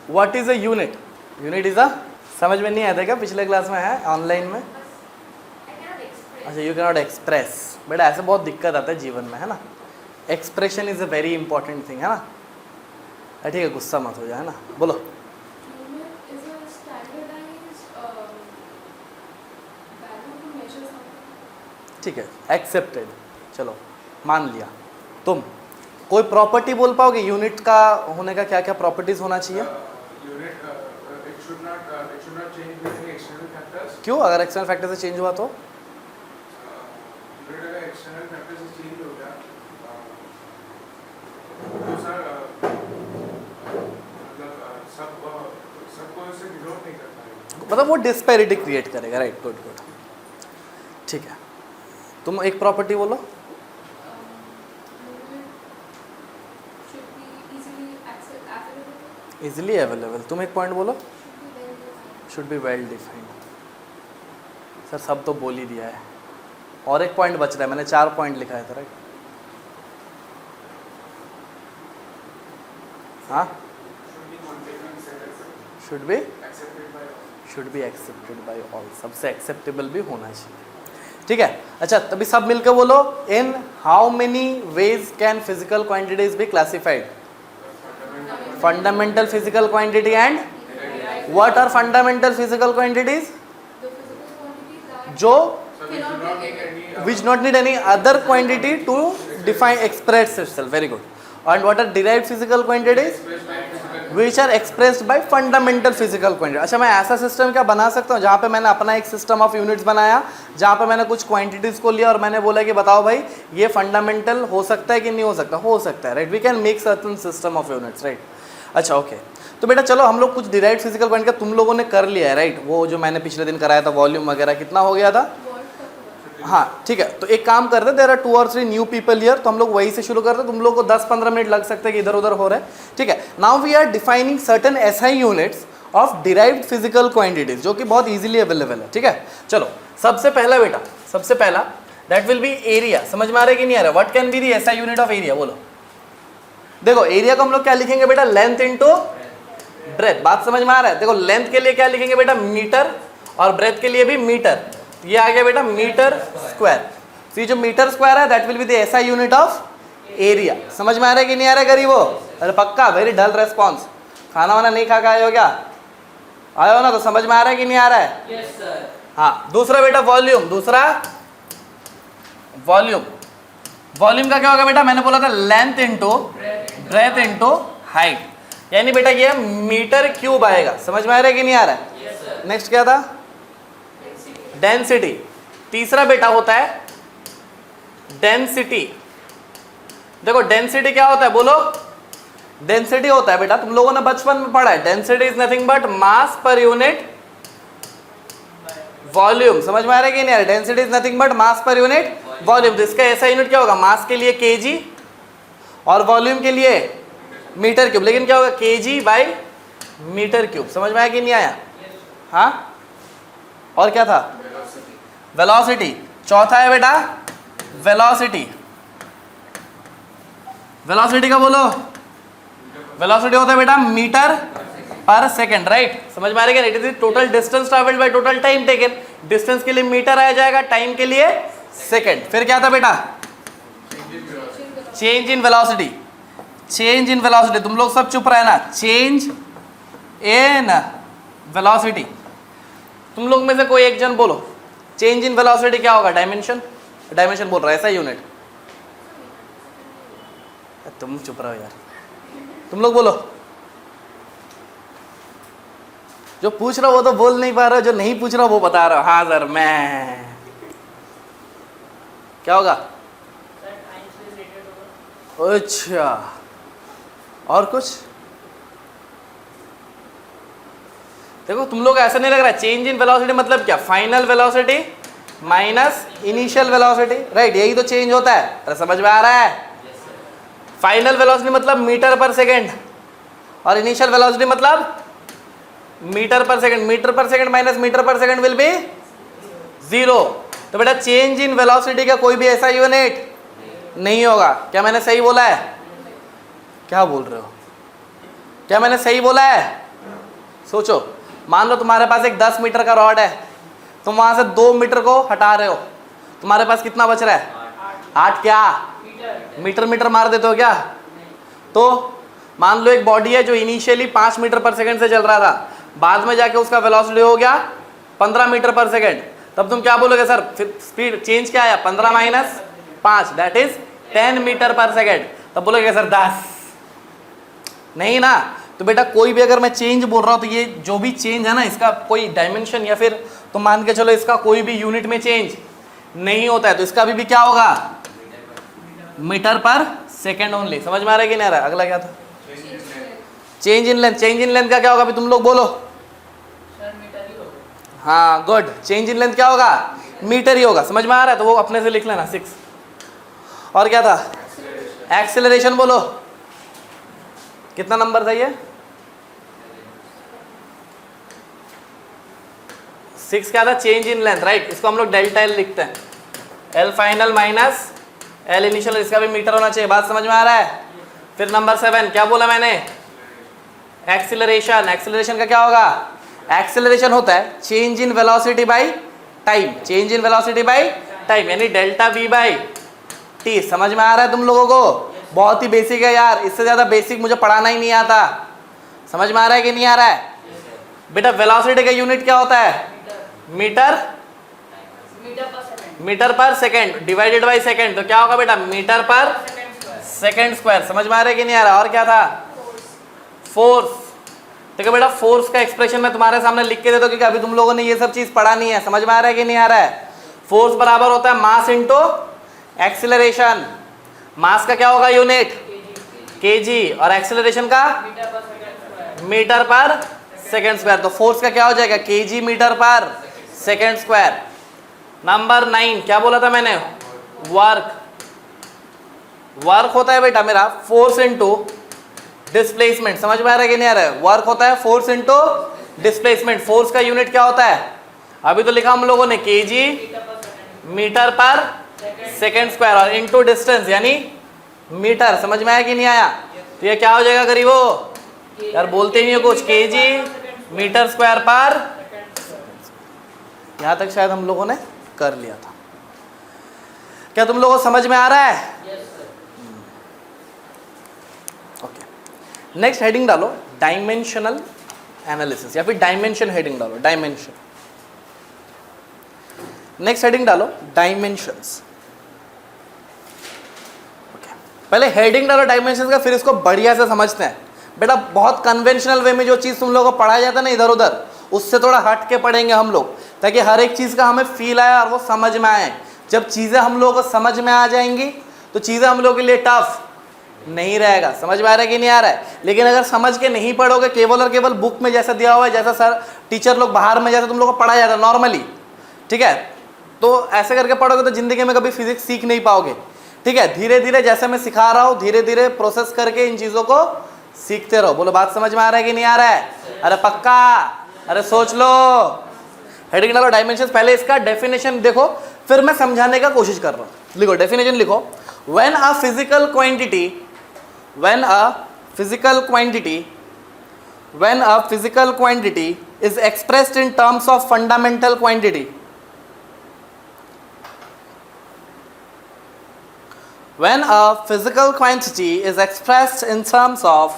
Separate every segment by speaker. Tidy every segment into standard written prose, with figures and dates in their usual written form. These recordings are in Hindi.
Speaker 1: What is a unit? Unit is a, समझ में नहीं आया था क्या? पिछले क्लास में है ऑनलाइन में। अच्छा, you can not express, but ऐसे बहुत दिक्कत आता है जीवन में, है ना। Expression is a very important thing, है ना। ठीक है, गुस्सा मत हो जाए, है ना। बोलो। ठीक है, एक्सेप्टेड, चलो मान लिया। तुम कोई प्रॉपर्टी बोल पाओगे यूनिट का होने का? क्या क्या प्रॉपर्टीज होना चाहिए? क्यों? अगर एक्सटर्नल फैक्टर से चेंज हुआ तो? मतलब वो डिस्पैरिटी क्रिएट करेगा, राइट। गुड गुड, ठीक है। तुम एक प्रॉपर्टी बोलो। Easily available. तुम एक पॉइंट बोलो। Should be well defined. Sir सब तो बोल ही दिया है, और एक पॉइंट बच रहा है, मैंने 4 पॉइंट लिखा है था, राइट। हाँ, should be accepted by all, सबसे एक्सेप्टेबल भी होना चाहिए, ठीक है। अच्छा, तभी सब मिलकर बोलो, in how many ways can physical quantities be classified? Fundamental physical quantity and what are fundamental physical quantities? जो which not need any other quantity to define express itself, very good. And what are derived physical quantities? Which are expressed by fundamental physical quantity. अच्छा, मैं ऐसा सिस्टम क्या बना सकता हूँ जहाँ पे मैंने अपना एक सिस्टम ऑफ यूनिट्स बनाया, जहाँ पे मैंने कुछ क्वांटिटीज को लिया और मैंने बोला कि बताओ भाई ये फंडामेंटल हो सकता है कि नहीं हो सकता? हो सकता है, right. We can make certain system of units, right. अच्छा, ओके। तो बेटा चलो हम लोग कुछ डिराइव्ड फिजिकल क्वांटिटी का तुम लोगों ने कर लिया है, राइट। वो जो मैंने पिछले दिन कराया था वॉल्यूम वगैरह, कितना हो गया था? हाँ, ठीक है। तो एक काम करते, there are 2 or 3 new people here, तो हम लोग वही से शुरू करते। तुम लोग को 10-15 मिनट लग सकते हैं कि इधर उधर हो रहा है, ठीक है। Now we are defining certain SI units of derived physical quantities, जो कि बहुत इजीली अवेलेबल है, ठीक है। चलो, सबसे पहला बेटा, सबसे पहला दैट विल बी एरिया। समझ में आ रहा है कि नहीं आ रहा? What can be the SI unit of area? बोलो। देखो, एरिया को हम लोग क्या लिखेंगे बेटा? Length into breadth. बात समझ में आ रहा है? देखो, लेंथ के लिए क्या लिखेंगे बेटा? मीटर, और ब्रेथ के लिए भी मीटर। ये आ गया बेटा मीटर स्क्वायर। तो ये जो मीटर स्क्वायर है that will be the SI unit of area. समझ में आ रहा है कि नहीं आ रहा है गरीबो? अरे पक्का, वेरी डल रेस्पॉन्स। खाना वाना नहीं खा के आए हो क्या? आए हो ना, तो समझ में आ रहा है कि नहीं आ रहा है?
Speaker 2: Yes sir.
Speaker 1: हाँ, दूसरा बेटा वॉल्यूम। दूसरा वॉल्यूम। वॉल्यूम का क्या होगा बेटा? मैंने बोला था length into breadth into height, यानी बेटा ये मीटर क्यूब आएगा। समझ में आ रहा है कि नहीं आ रहा है?
Speaker 2: Yes sir.
Speaker 1: नेक्स्ट क्या था? डेंसिटी। तीसरा बेटा होता है डेंसिटी। देखो, डेंसिटी क्या होता है? बोलो। डेंसिटी होता है बेटा, तुम लोगों ने बचपन में पढ़ा है, density is nothing but mass per unit volume. समझ में आ रहा है कि नहीं आ रहा? Density is nothing but mass per unit volume. तो इसका ऐसा यूनिट क्या होगा? मास के लिए केजी और वॉल्यूम के लिए मीटर क्यूब। लेकिन क्या होगा? KG by metre cube. समझ में आया कि नहीं आया? हाँ, और क्या था? वेलोसिटी। चौथा है बेटा वेलोसिटी। वेलोसिटी का बोलो। वेलोसिटी होता है बेटा मीटर पर सेकंड, राइट। समझ में आ रहा है? It is total distance travelled by total time taken. Distance के लिए मीटर आ जाएगा, टाइम के लिए सेकंड। फिर क्या था बेटा? Change in velocity. Change in velocity, तुम लोग सब चुप रहना। Change in velocity. तुम लोग में से कोई एक जन बोलो, चेंज इन वेलोसिटी क्या होगा? डायमेंशन। डायमेंशन बोल रहा है, ऐसा यूनिट। तुम चुप रहो यार, तुम लोग बोलो। जो पूछ रहा हो वो तो बोल नहीं पा रहा, जो नहीं पूछ रहा वो बता रहा। हाँ सर, मैं क्या होगा? अच्छा, और कुछ? देखो, तुम लोग ऐसा नहीं लग रहा। चेंज इन वेलोसिटी मतलब क्या? Final velocity minus initial velocity, right. यही तो चेंज होता है। अरे समझ में आ रहा है? फाइनल वेलोसिटी मतलब मीटर पर सेकंड, और इनिशियल वेलोसिटी मतलब मीटर पर सेकंड। मीटर पर सेकंड माइनस मीटर पर सेकंड विल बी 0। तो बेटा चेंज इन वेलोसिटी का कोई भी ऐसा यूनिट नहीं होगा। क्या मैंने सही बोला है? क्या बोल रहे हो? क्या मैंने सही बोला है? सोचो, मान लो तुम्हारे पास एक 10 मीटर का रॉड है, तुम वहां से 2 मीटर को हटा रहे हो, तुम्हारे पास कितना बच रहा है? 8 क्या मीटर? मीटर मार देते हो क्या? तो मान लो एक बॉडी है जो इनिशियली 5 मीटर पर सेकंड से चल रहा था, बाद में जाके उसका वेलोसिटी हो गया 15 मीटर पर सेकंड, तब तुम क्या बोलोगे? सर फिर स्पीड चेंज क्या आया? 15 माइनस 5 दैट इज 10 मीटर पर सेकंड। तब बोलोगे सर 10 नहीं ना। तो बेटा कोई भी अगर मैं चेंज बोल रहा हूँ तो ये जो भी चेंज है ना, इसका कोई डायमेंशन या फिर तुम मान के चलो इसका कोई भी यूनिट में चेंज नहीं होता है, तो इसका भी क्या होगा? मीटर पर सेकंड ओनली। समझ में आ रहा है कि नहीं आ रहा? अगला क्या था? Change in length. Change in length का क्या होगा? अभी तुम लोग बोलो। हाँ गुड, चेंज इन लेंथ क्या होगा? मीटर ही होगा। समझ में आ रहा है? तो वो अपने से लिख लेना 6। और क्या था? एक्सेलरेशन बोलो, कितना नंबर था ये? 6 क्या था? Change in length, right. इसको हम लोग डेल्टा एल लिखते हैं, L final minus L initial, इसका भी मीटर होना चाहिए। बात समझ में आ रहा है? फिर नंबर 7 क्या बोला मैंने? एक्सीलरेशन। एक्सीलरेशन का क्या होगा? एक्सीलरेशन होता है change in velocity by time. Change in velocity by time यानी डेल्टा वी बाय टी। समझ में आ रहा है तुम लोगों को? बहुत ही बेसिक है यार, इससे ज्यादा बेसिक मुझे पढ़ाना ही नहीं आता। समझ में आ रहा है कि नहीं आ रहा है? बेटा वेलोसिटी का यूनिट क्या होता है? मीटर पर सेकंड डिवाइडेड बाय सेकंड। तो क्या होगा बेटा? मीटर पर सेकंड स्क्वायर। समझ में आ रहा है कि नहीं आ रहा? और क्या था? फोर्स। देखो बेटा फोर्स का एक्सप्रेशन मैं तुम्हारे सामने लिख के देता हूं क्योंकि अभी तुम लोगों ने ये सब चीज पढ़ा नहीं है। समझ में आ रहा है कि नहीं आ रहा है? फोर्स बराबर होता है मास इंटू एक्सीलरेशन। मास का क्या होगा यूनिट? केजी, और एक्सीलरेशन का मीटर पर सेकंड स्क्वायर। तो फोर्स का क्या हो जाएगा? केजी मीटर पर सेकंड स्क्वायर। नंबर 9 क्या बोला था मैंने? वर्क। वर्क होता है बेटा मेरा फोर्स इंटू डिस्प्लेसमेंट। समझ में आ रहा है कि नहीं आ रहा है? वर्क होता है फोर्स इंटू डिस्प्लेसमेंट। फोर्स का यूनिट क्या होता है? अभी तो लिखा हम लोगों ने केजी मीटर पर सेकंड स्क्वायर, और इंटू डिस्टेंस यानी मीटर। समझ में आया कि नहीं आया? तो ये क्या हो जाएगा गरीबो? यार बोलते नहीं हो कुछ। केजी मीटर स्क्वायर पर, यहां तक शायद हम लोगों ने कर लिया था। क्या तुम लोगों को समझ में आ रहा है? ओके, नेक्स्ट हेडिंग डालो डायमेंशनल एनालिसिस, या फिर डायमेंशन हेडिंग डालो, डायमेंशन। नेक्स्ट हेडिंग डालो डायमेंशंस। ओके, पहले हेडिंग डालो डायमेंशंस का, फिर इसको बढ़िया से समझते हैं। बेटा बहुत कन्वेंशनल वे में जो चीज़ तुम लोगों को पढ़ाया जाता है ना इधर उधर, उससे थोड़ा हट के पढ़ेंगे हम लोग, ताकि हर एक चीज़ का हमें फील आए और वो समझ में आए। जब चीज़ें हम लोगों को समझ में आ जाएंगी तो चीज़ें हम लोगों के लिए टफ नहीं रहेगा। समझ में आ रहा है कि नहीं आ रहा है? लेकिन अगर समझ के नहीं पढ़ोगे, केवल और केवल बुक में जैसा दिया हुआ है, जैसा सर टीचर लोग बाहर में जैसा तुम लोग को पढ़ाया जाता है नॉर्मली, ठीक है, तो ऐसे करके पढ़ोगे तो जिंदगी में कभी फिजिक्स सीख नहीं पाओगे। ठीक है, धीरे धीरे जैसे मैं सिखा रहा हूँ, धीरे धीरे प्रोसेस करके इन चीज़ों को सीखते रहो। बोलो बात समझ में आ रहा है कि नहीं आ रहा है? अरे पक्का? अरे सोच लो। हेडिंग डालो डायमेंशंस। पहले इसका डेफिनेशन देखो, फिर मैं समझाने का कोशिश कर रहा हूँ। लिखो डेफिनेशन लिखो। When a physical quantity is expressed in terms of fundamental quantity, when a physical quantity is expressed in terms of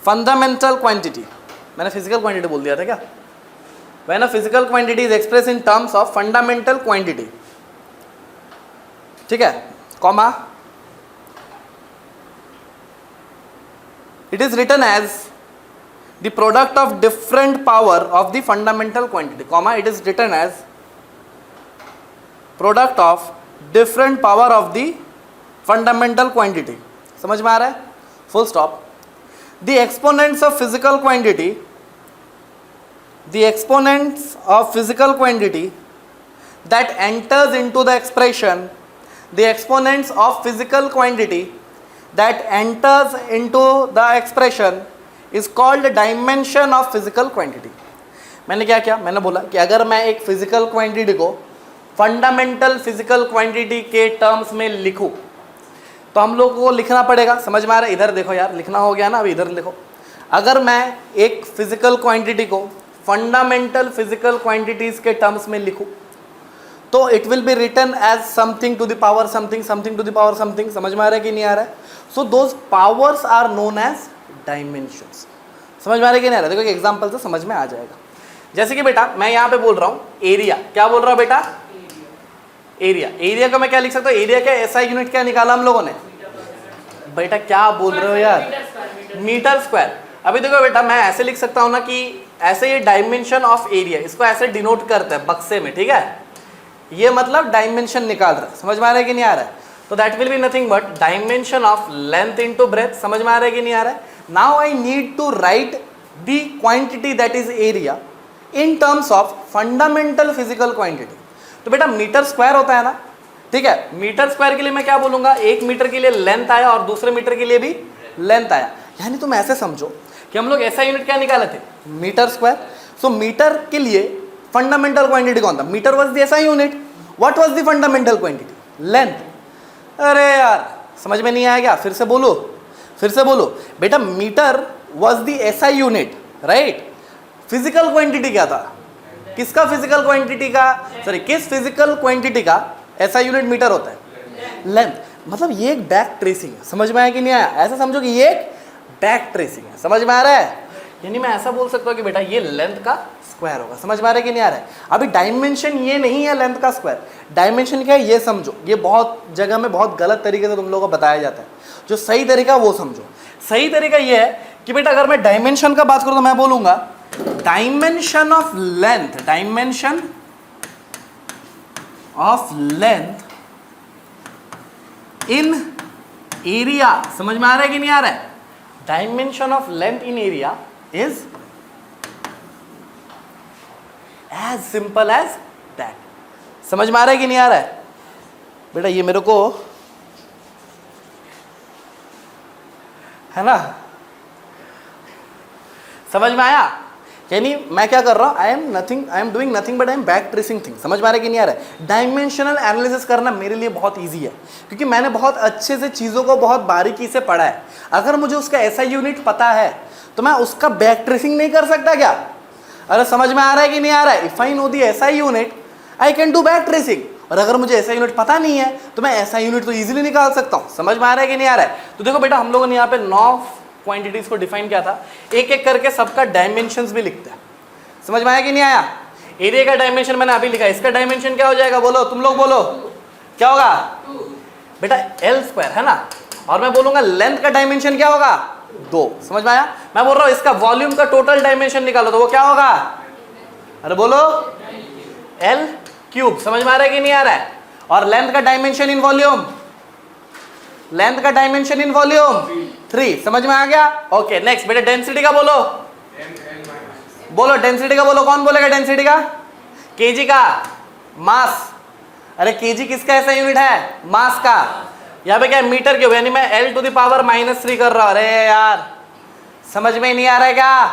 Speaker 1: fundamental quantity, मैंने physical quantity बोल दिया था क्या? When a physical quantity is expressed in terms of fundamental quantity, ठीक है, comma, it is written as the product of different power of the fundamental quantity, comma, it is written as product of different power of the fundamental quantity. समझ में आ रहा है? Full stop. The exponents of physical quantity that enters into the expression, the exponents of physical quantity that enters into the expression is called dimension of physical quantity. मैंने क्या किया? मैंने बोला कि अगर मैं एक फिजिकल क्वांटिटी को फंडामेंटल फिजिकल क्वांटिटी के टर्म्स में लिखूं तो हम लोगों को लिखना पड़ेगा। समझ में आ रहा है? इधर देखो यार, लिखना हो गया ना, अभी इधर लिखो। अगर मैं एक फिजिकल क्वांटिटी को फंडामेंटल फिजिकल क्वांटिटीज के टर्म्स में लिखूं तो it will be written as something to the power something, something to the power something. समझ में आ रहा है कि नहीं आ रहा है? So those powers are known as dimensions. समझ में आ रहा है कि नहीं आ रहा है? देखो एक एग्जांपल से समझ में आ जाएगा। जैसे कि बेटा मैं यहाँ पे बोल रहा हूँ एरिया, क्या बोल रहा हूँ बेटा? एरिया। एरिया का मैं क्या लिख सकता हूँ? एरिया का एसआई यूनिट क्या निकाला हम लोगों ने? बेटा क्या बोल रहे हो यार? Metre square. अभी देखो बेटा मैं ऐसे लिख सकता हूँ ना कि ऐसे ये डायमेंशन ऑफ एरिया, इसको ऐसे डिनोट करते हैं बक्से में, ठीक है? ये मतलब डायमेंशन निकाल रहा है। समझ में आ रहा है कि नहीं आ रहा है? तो that will be nothing but dimension of length into breadth. समझ में आ रहा है कि नहीं आ रहा है? Now I need to write the quantity that is area in terms of fundamental physical quantity. तो बेटा मीटर स्क्वायर होता है ना, ठीक है? मीटर स्क्वायर के लिए मैं क्या बोलूंगा? एक मीटर के लिए लेंथ आया और दूसरे मीटर के लिए भी लेंथ आया। यानी तुम ऐसे समझो कि हम लोग ऐसा यूनिट क्या निकाले थे? Metre square. सो मीटर के लिए फंडामेंटल क्वांटिटी कौन था? Metre was the SI unit. What was the fundamental quantity? Length. अरे यार समझ में नहीं आया क्या? फिर से बोलो, फिर से बोलो। बेटा metre was the SI unit, right? Physical quantity क्या था? किसका फिजिकल क्वांटिटी का, सॉरी किस फिजिकल क्वांटिटी का एसआई यूनिट मीटर होता है? लेंथ। मतलब ये एक बैक ट्रेसिंग है। समझ में आया कि नहीं आया? ऐसा समझो कि ये एक बैक ट्रेसिंग है। समझ में आ रहा है? यानी मैं ऐसा बोल सकता हूँ कि बेटा ये लेंथ का स्क्वायर होगा। समझ में आ रहा है कि नहीं आ रहा है? अभी डायमेंशन ये नहीं है लेंथ का स्क्वायर। डायमेंशन क्या है ये समझो। ये बहुत जगह में बहुत गलत तरीके से तुम लोगों को बताया जाता है। जो सही तरीका वो समझो। सही तरीका ये है कि बेटा अगर मैं डायमेंशन का बात करूं तो मैं बोलूंगा dimension of length, dimension of length in area. समझ में आ रहा है कि नहीं आ रहा है? Dimension of length in area is as simple as that. समझ में आ रहा है कि नहीं आ रहा है? बेटा ये मेरे को है ना, समझ में आया? यानी मैं क्या कर रहा हूं? I am doing nothing but I am back tracing thing. समझ में आ रहा है कि नहीं आ रहा है? डायमेंशनल एनालिसिस करना मेरे लिए बहुत ईजी है क्योंकि मैंने बहुत अच्छे से चीज़ों को बहुत बारीकी से पढ़ा है। अगर मुझे उसका ऐसा यूनिट पता है तो मैं उसका बैक ट्रेसिंग नहीं कर सकता क्या? अरे समझ में आ रहा है कि नहीं आ रहा है? इफ आई नो दी ऐसा unit I can do back tracing. और अगर मुझे ऐसा यूनिट पता नहीं है तो मैं ऐसा यूनिट तो इजीली निकाल सकता हूं। समझ में आ रहा है कि नहीं आ रहा है? तो देखो बेटा हम लोगों ने यहाँ पे 9 क्वांटिटीज को डिफाइन किया था। एक एक करके सबका डायमेंशंस भी लिखते हैं। समझ में आया कि नहीं आया? एरिया का डायमेंशन मैंने अभी लिखा है। इसका डायमेंशन क्या हो जाएगा? बोलो, तुम लोग बोलो, क्या होगा? बेटा एल स्क्वायर है ना। और मैं बोलूंगा लेंथ का डायमेंशन क्या होगा? 2। समझ में आया? मैं बोल रहा हूं इसका वॉल्यूम का टोटल डायमेंशन निकालो तो वो क्या होगा? अरे बोलो, एल क्यूब। समझ में आ रहा है कि नहीं आ रहा है? और लेंथ का डायमेंशन इन वॉल्यूम, लेंथ का डायमेंशन इन वॉल्यूम 3। समझ में आ गया? ओके नेक्स्ट बेटा डेंसिटी का बोलो, बोलो डेंसिटी का बोलो। कौन बोलेगा डेंसिटी का? केजी का, मास। अरे केजी किसका ऐसा यूनिट है? मास का। यहाँ पे क्या है? Metre cube. यानी मैं L टू द पावर -3 कर रहा हूं। अरे यार समझ में नहीं आ रहा है क्या?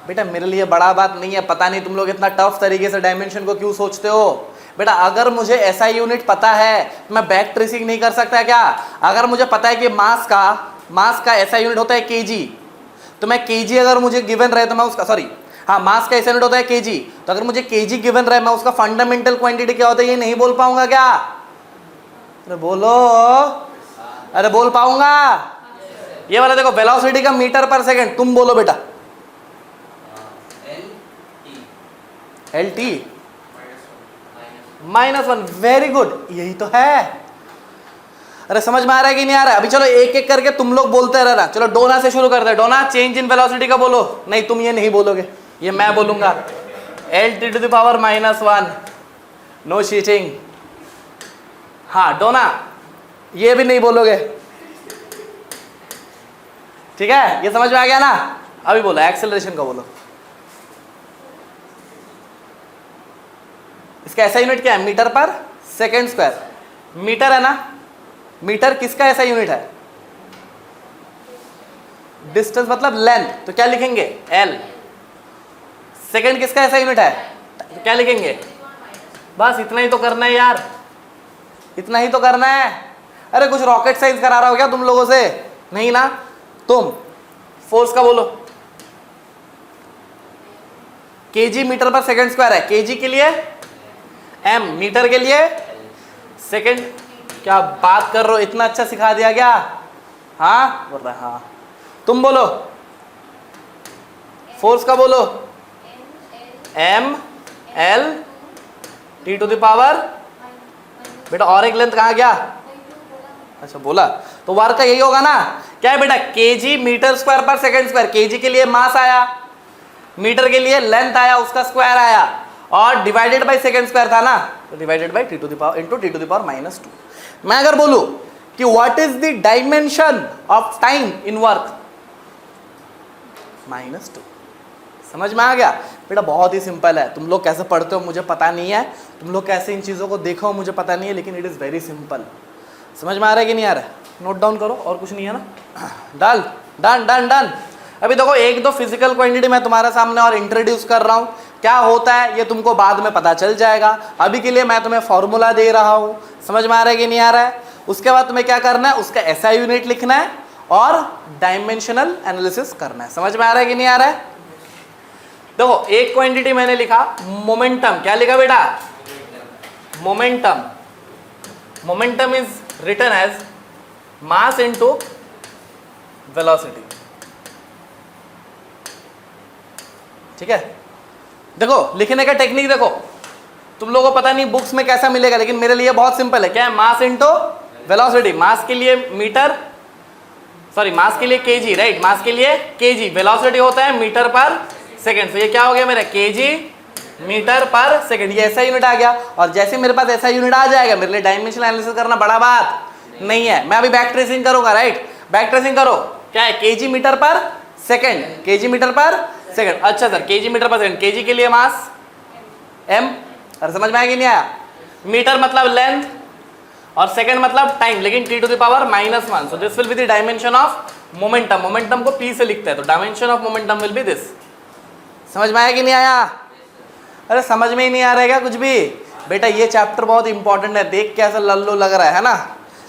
Speaker 1: बेटा मेरे लिए बड़ा बात नहीं है। पता नहीं तुम लोग इतना टफ तरीके से डायमेंशन को क्यों सोचते हो। बेटा अगर मुझे ऐसा यूनिट पता है तो मैं बैक ट्रेसिंग नहीं कर सकता क्या? अगर मुझे पता है कि मास का ऐसा यूनिट होता है केजी, तो मैं केजी अगर मुझे गिवन रहे तो मैं उसका, सॉरी हाँ मास का ऐसा यूनिट होता है केजी, तो अगर मुझे केजी गिवन रहे मैं उसका फंडामेंटल क्वांटिटी क्या होता है ये नहीं बोल पाऊंगा क्या? अरे बोलो, अरे बोल पाऊंगा? ये वाला देखो वेलोसिटी का मीटर पर सेकंड। तुम बोलो बेटा। LT -1। वेरी गुड, यही तो है। अरे समझ में आ रहा है कि नहीं आ रहा है? अभी चलो एक एक करके तुम लोग बोलते रहना। चलो डोना से शुरू करते हैं। डोना चेंज इन वेलोसिटी का बोलो। नहीं तुम ये नहीं बोलोगे, ये मैं बोलूंगा। LT to the power -1। No cheating. हाँ डोना ये भी नहीं बोलोगे, ठीक है? ये समझ में आ गया ना? अभी बोलो एक्सेलरेशन का बोलो। इसका ऐसा यूनिट क्या है? मीटर पर सेकेंड स्क्वायर। मीटर है ना? मीटर किसका ऐसा यूनिट है? डिस्टेंस मतलब लेंथ, तो क्या लिखेंगे? L। सेकेंड किसका ऐसा यूनिट है? तो क्या लिखेंगे? बस इतना ही तो करना है यार, इतना ही तो करना है। अरे कुछ रॉकेट साइंस करा रहा हो क्या तुम लोगों से? नहीं ना? तुम फोर्स का बोलो। केजी मीटर पर सेकंड स्क्वायर है, केजी के लिए एम, मीटर के लिए सेकंड। क्या बात कर रहे हो, इतना अच्छा सिखा दिया क्या? हाँ बोल रहा है हाँ। तुम बोलो फोर्स का बोलो, M L T to the power, बेटा और एक लेंथ कहाँ गया? अच्छा बोला, तो वर्क का यही होगा ना, क्या है बेटा? केजी मीटर स्क्वायर पर सेकंड स्क्वायर, केजी के लिए मास आया, मीटर के लिए लेंथ आया, उसका स्क्वायर आया, और डिवाइडेड बाय सेकंड स्क्वायर था ना, तो divided by T to the power into T to the power -2। मैं अगर बोलूं कि what is the dimension of time in work, -2। समझ में आ गया बेटा? बहुत ही सिंपल है। तुम लोग कैसे पढ़ते हो मुझे पता नहीं है, तुम लोग कैसे इन चीज़ों को देखो मुझे पता नहीं है, लेकिन इट इज़ वेरी सिंपल। समझ में आ रहा है कि नहीं आ रहा है? नोट डाउन करो, और कुछ नहीं है ना? Done done done done. अभी देखो एक दो फिजिकल क्वांटिटी मैं तुम्हारे सामने और इंट्रोड्यूस कर रहा हूँ, क्या होता है ये तुमको बाद में पता चल जाएगा। अभी के लिए मैं तुम्हें फॉर्मूला दे रहा हूँ, समझ में आ रहा है कि नहीं आ रहा है? उसके बाद तुम्हें क्या करना है, उसका SI यूनिट लिखना है और डायमेंशनल एनालिसिस करना है। समझ में आ रहा है कि नहीं आ रहा है? देखो एक क्वांटिटी मैंने लिखा मोमेंटम, क्या लिखा बेटा? Momentum. Momentum is written as mass into velocity. ठीक है, देखो लिखने का टेक्निक देखो, तुम लोगों को पता नहीं बुक्स में कैसा मिलेगा, लेकिन मेरे लिए बहुत सिंपल है। क्या है? मास इनटू वेलोसिटी। मास के लिए मीटर, सॉरी मास के लिए केजी, राइट? मास के लिए केजी, वेलोसिटी होता है मीटर पर सेकंड। तो ये क्या हो गया मेरा? केजी मीटर पर सेकंड। ये ऐसा यूनिट आ गया, और जैसे मेरे पास ऐसा यूनिट आ जाएगा, मेरे लिए डायमेंशनल एनालिसिस करना बड़ा बात नहीं है। मैं अभी बैक ट्रेसिंग करूंगा, राइट? बैक ट्रेसिंग करो, क्या है? केजी मीटर पर सेकंड, केजी मीटर पर सेकंड। अच्छा सर, केजी मीटर पर सेकंड, केजी के लिए मास एम, अरे समझ में आया कि नहीं आया? मीटर मतलब लेंथ और सेकंड मतलब टाइम, लेकिन T to the power -1। So this will be the dimension of momentum. Momentum को पी से लिखते हैं, तो dimension of momentum will be this. समझ में आया कि नहीं आया? अरे समझ में ही नहीं आ रहा है क्या कुछ भी? बेटा ये चैप्टर बहुत इंपॉर्टेंट है, देख के ऐसा लल्लू लग रहा है ना,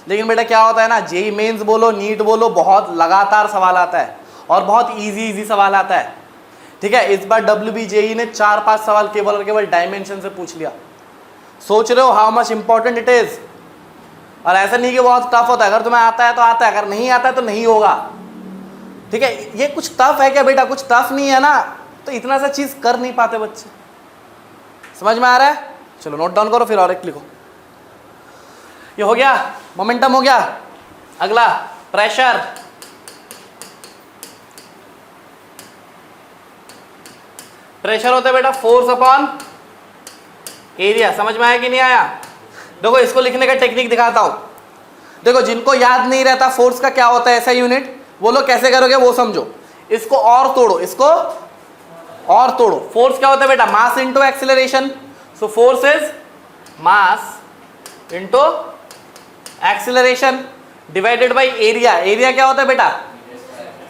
Speaker 1: लेकिन बेटा क्या होता है ना, जेईई मेंस बोलो, नीट बोलो, बहुत लगातार सवाल आता है और बहुत इजी सवाल आता है। ठीक है, इस बार WB जेईई ने 4-5 सवाल केवल और केवल डायमेंशन से पूछ लिया। सोच रहे हो how much important it is? और ऐसा नहीं कि बहुत टफ होता है, अगर तुम्हें आता है तो आता है, अगर नहीं आता है तो नहीं होगा। ठीक है, ये कुछ टफ है क्या बेटा? कुछ टफ नहीं है ना, तो इतना सा चीज कर नहीं पाते बच्चे। समझ में आ रहा है? चलो नोट डाउन करो, फिर और एक लिखो। ये हो गया, मोमेंटम हो गया। अगला प्रेशर। प्रेशर होता है बेटा फोर्स अपॉन एरिया। समझ में आया कि नहीं आया? देखो इसको लिखने का टेक्निक दिखाता हूं। देखो जिनको याद नहीं रहता फोर्स का क्या होता है ऐसा यूनिट, वो लोग कैसे करोगे वो समझो। इसको और तोड़ो, इसको और तोड़ो। फोर्स क्या होता है बेटा? Mass into acceleration. So force is mass into acceleration divided by area. Area क्या होता है बेटा?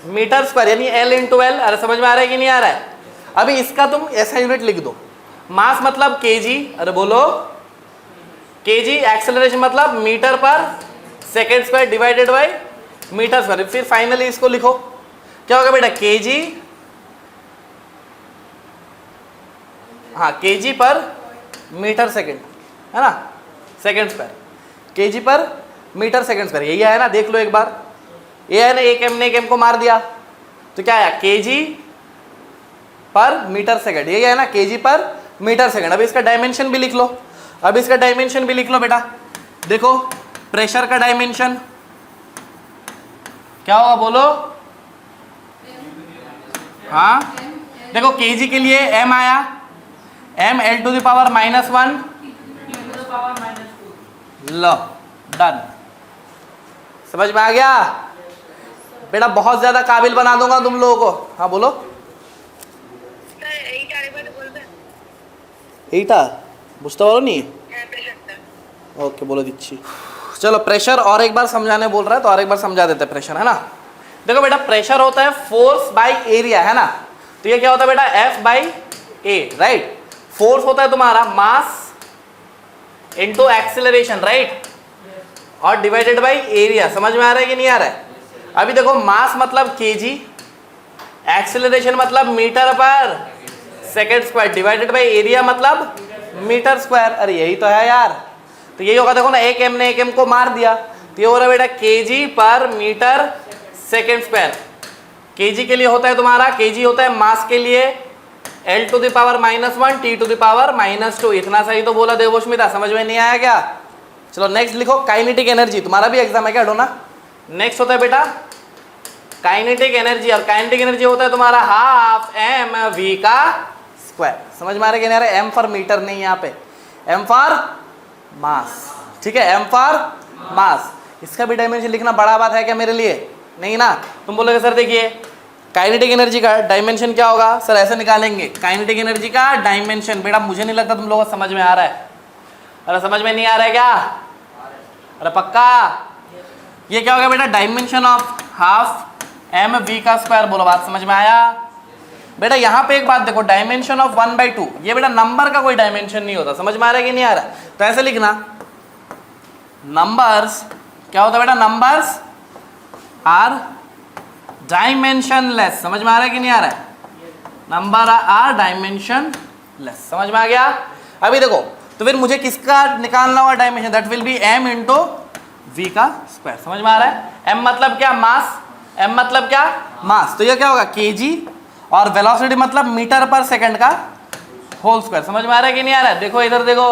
Speaker 1: मीटर स्क्वायर, यानी L इंटू एल। अरे समझ में आ रहा है कि नहीं आ रहा है? अभी इसका तुम ऐसा यूनिट लिख दो, मास मतलब केजी, अरे बोलो केजी, एक्सेलरेशन मतलब मीटर पर second square divided by metre square. फिर फाइनली इसको लिखो, क्या होगा बेटा? केजी, हाँ केजी पर मीटर सेकेंड, है ना, सेकेंड स्क्वायर, केजी पर मीटर सेकेंड स्क्वायर। यही है ना, देख लो एक बार। ये है ना, एक एम ने एक एम को मार दिया, तो क्या आया? केजी पर मीटर सेकेंड। यही है ना, केजी पर मीटर सेकेंड। अब इसका डायमेंशन भी लिख लो, अब इसका डायमेंशन भी लिख लो बेटा। देखो प्रेशर का डायमेंशन क्या होगा बोलो? हाँ देखो केजी के लिए m आया, m L to the power -1, लो डन। समझ में आ गया बेटा? बहुत ज्यादा काबिल बना दूंगा तुम लोगों को। हाँ बोलो। এইটা বুঝতে পারো নি? ओके बोलो दीची। चलो प्रेशर और एक बार समझाने बोल रहा है, तो और एक बार समझा देते हैं प्रेशर, है ना। देखो बेटा प्रेशर होता है फोर्स बाय एरिया, है ना। तो ये क्या होता है बेटा? F by A, right. Force होता है तुम्हारा मास इनटू एक्सीलरेशन, राइट, और डिवाइडेड बाय एरिया। समझ में आ रहा है कि नहीं आ रहा है? अभी देखो मास मतलब केजी, एक्सीलरेशन मतलब मीटर पर second square divided by area मतलब मीटर स्क्वायर। अरे यही तो है यार, तो यही होगा। देखो ना, एक एम ने एक एम को मार दिया, तो ये हो रहा है बेटा केजी पर मीटर सेकेंड स्क्वायर। केजी के लिए होता है तुम्हारा, केजी होता है मास के लिए L to the power -1 T to the power -2। इतना सही तो बोला देवोष्मिता, समझ में नहीं आया क्या? चलो नेक्स्ट लिखो, काइनेटिक एनर्जी। तुम्हारा भी एग्जाम है क्या डोना? नेक्स्ट होता है बेटा काइनेटिक एनर्जी, और काइनेटिक एनर्जी होता है तुम्हारा हाफ एम वी का स्क्वायर। समझ में आ रहा है कि नहीं आ रहा है? एम फॉर मीटर नहीं, यहाँ पे एम फॉर मास, ठीक है, एम फॉर मास। इसका भी डायमेंशन लिखना बड़ा बात है क्या मेरे लिए? नहीं ना। तुम बोलोगे सर देखिए काइनेटिक एनर्जी का डायमेंशन क्या होगा? सर ऐसे निकालेंगे, काइनेटिक एनर्जी का डायमेंशन। बेटा मुझे नहीं लगता तुम लोगों को समझ में आ रहा है। अरे समझ में नहीं आ रहा है क्या? अरे पक्का? ये क्या होगा बेटा? Dimension of half M V का स्क्वायर। बोलो बात समझ में आया? बेटा यहाँ पे एक बात देखो, डायमेंशन ऑफ 1/2, ये बेटा नंबर का कोई डायमेंशन नहीं होता। समझ में आ रहा है कि नहीं आ रहा? तो ऐसे लिखना, नंबर्स क्या होता है बेटा? Numbers are dimensionless. समझ में आ रहा है कि नहीं आ रहा है? Number are dimensionless. समझ में आ गया? अभी देखो, तो फिर मुझे किसका निकालना होगा dimension? That will be m into V का स्क्वायर। समझ में आ रहा है? m मतलब क्या? मास। m मतलब क्या? मास। तो ये क्या होगा? kg, और वेलोसिटी मतलब मीटर पर सेकंड का होल स्क्वायर। समझ में आ रहा है कि नहीं आ रहा है? देखो इधर देखो।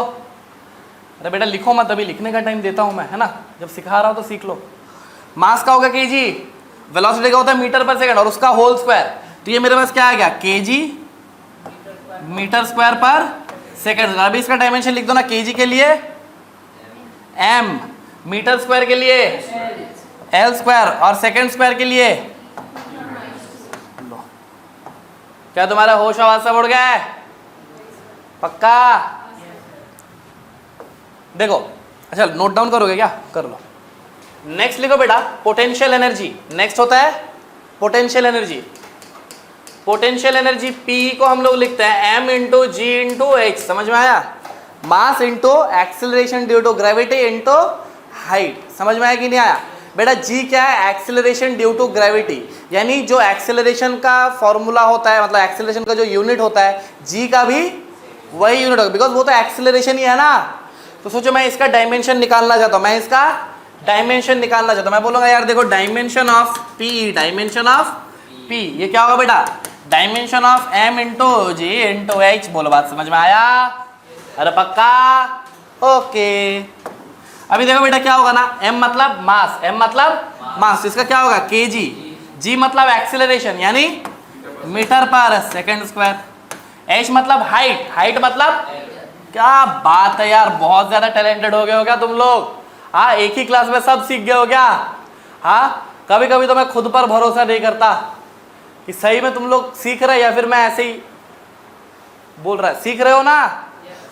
Speaker 1: अरे बेटा लिखो मत, अभी लिखने का टाइम देता हूं मैं, है ना? जब सिखा रहा हूं तो सीख लो। मास का होगा kg, वेलोसिटी का होता है मीटर पर सेकंड, और उसका होल स्क्वायर। तो ये मेरे पास क्या आ गया? kg मीटर स्क्वायर पर सेकंड। अभी इसका डायमेंशन लिख दो ना, kg के लिए m, मीटर स्क्वायर के लिए l स्क्वायर, और सेकंड स्क्वायर के लिए लो। क्या तुम्हारा होश आवाज सब उड़ गया है? पक्का? देखो अच्छा, नोट डाउन करोगे क्या? कर लो। नेक्स्ट लिखो बेटा पोटेंशियल एनर्जी। नेक्स्ट होता है potential energy. Potential energy P को हम लोग लिखते हैं m into G into H. समझ में आया? Mass into acceleration due to gravity into height. समझ में आया कि नहीं आया? बेटा G क्या है? एक्सेलरेशन ड्यू टू ग्रेविटी, यानी जो एक्सेलरेशन का फॉर्मूला होता है, मतलब एक्सेलरेशन का जो यूनिट होता है, G का भी वही यूनिट होगा, बिकॉज वो तो एक्सेलरेशन ही है ना। तो सोचो मैं इसका डायमेंशन निकालना चाहता हूँ, मैं इसका डायमेंशन निकालना चाहता हूँ। मैं बोलूँगा यार देखो dimension of P, dimension of P ये क्या होगा बेटा? Dimension of m into G into H. बोलो बात समझ में आया? अरे पक्का? ओके। अभी देखो बेटा क्या होगा ना, m मतलब मास, m मतलब मास, इसका क्या होगा? kg, g मतलब एक्सेलरेशन यानी मीटर पर सेकंड स्क्वायर, h मतलब हाइट, हाइट मतलब क्या बात है यार, बहुत ज्यादा टैलेंटेड हो गए हो क्या तुम लोग? हाँ, एक ही क्लास में सब सीख गए हो क्या? हाँ, कभी कभी तो मैं खुद पर भरोसा नहीं करता कि सही में तुम लोग सीख रहे या फिर मैं ऐसे ही बोल रहा है। सीख रहे हो ना?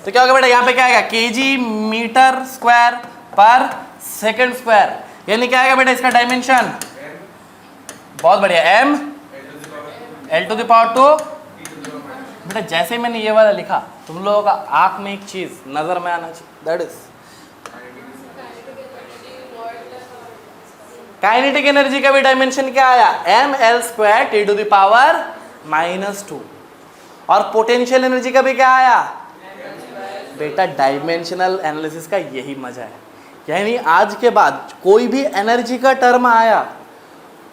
Speaker 1: तो क्या होगा बेटा? यहाँ पे क्या आएगा? kg मीटर स्क्वायर पर सेकंड स्क्वायर, यानी क्या आएगा बेटा इसका डायमेंशन? बहुत बढ़िया, m l to the power 2। बेटा जैसे ही मैंने ये वाला लिखा, तुम लोगों का आंख में एक चीज नजर में आना चाहिए, दैट इज काइनेटिक एनर्जी का भी डायमेंशन क्या आया? m l square t to the power -2। और पोटेंशियल एनर्जी का भी क्या आया? बेटा डायमेंशनल एनालिसिस का यही मजा है, यानी आज के बाद कोई भी एनर्जी का टर्म आया,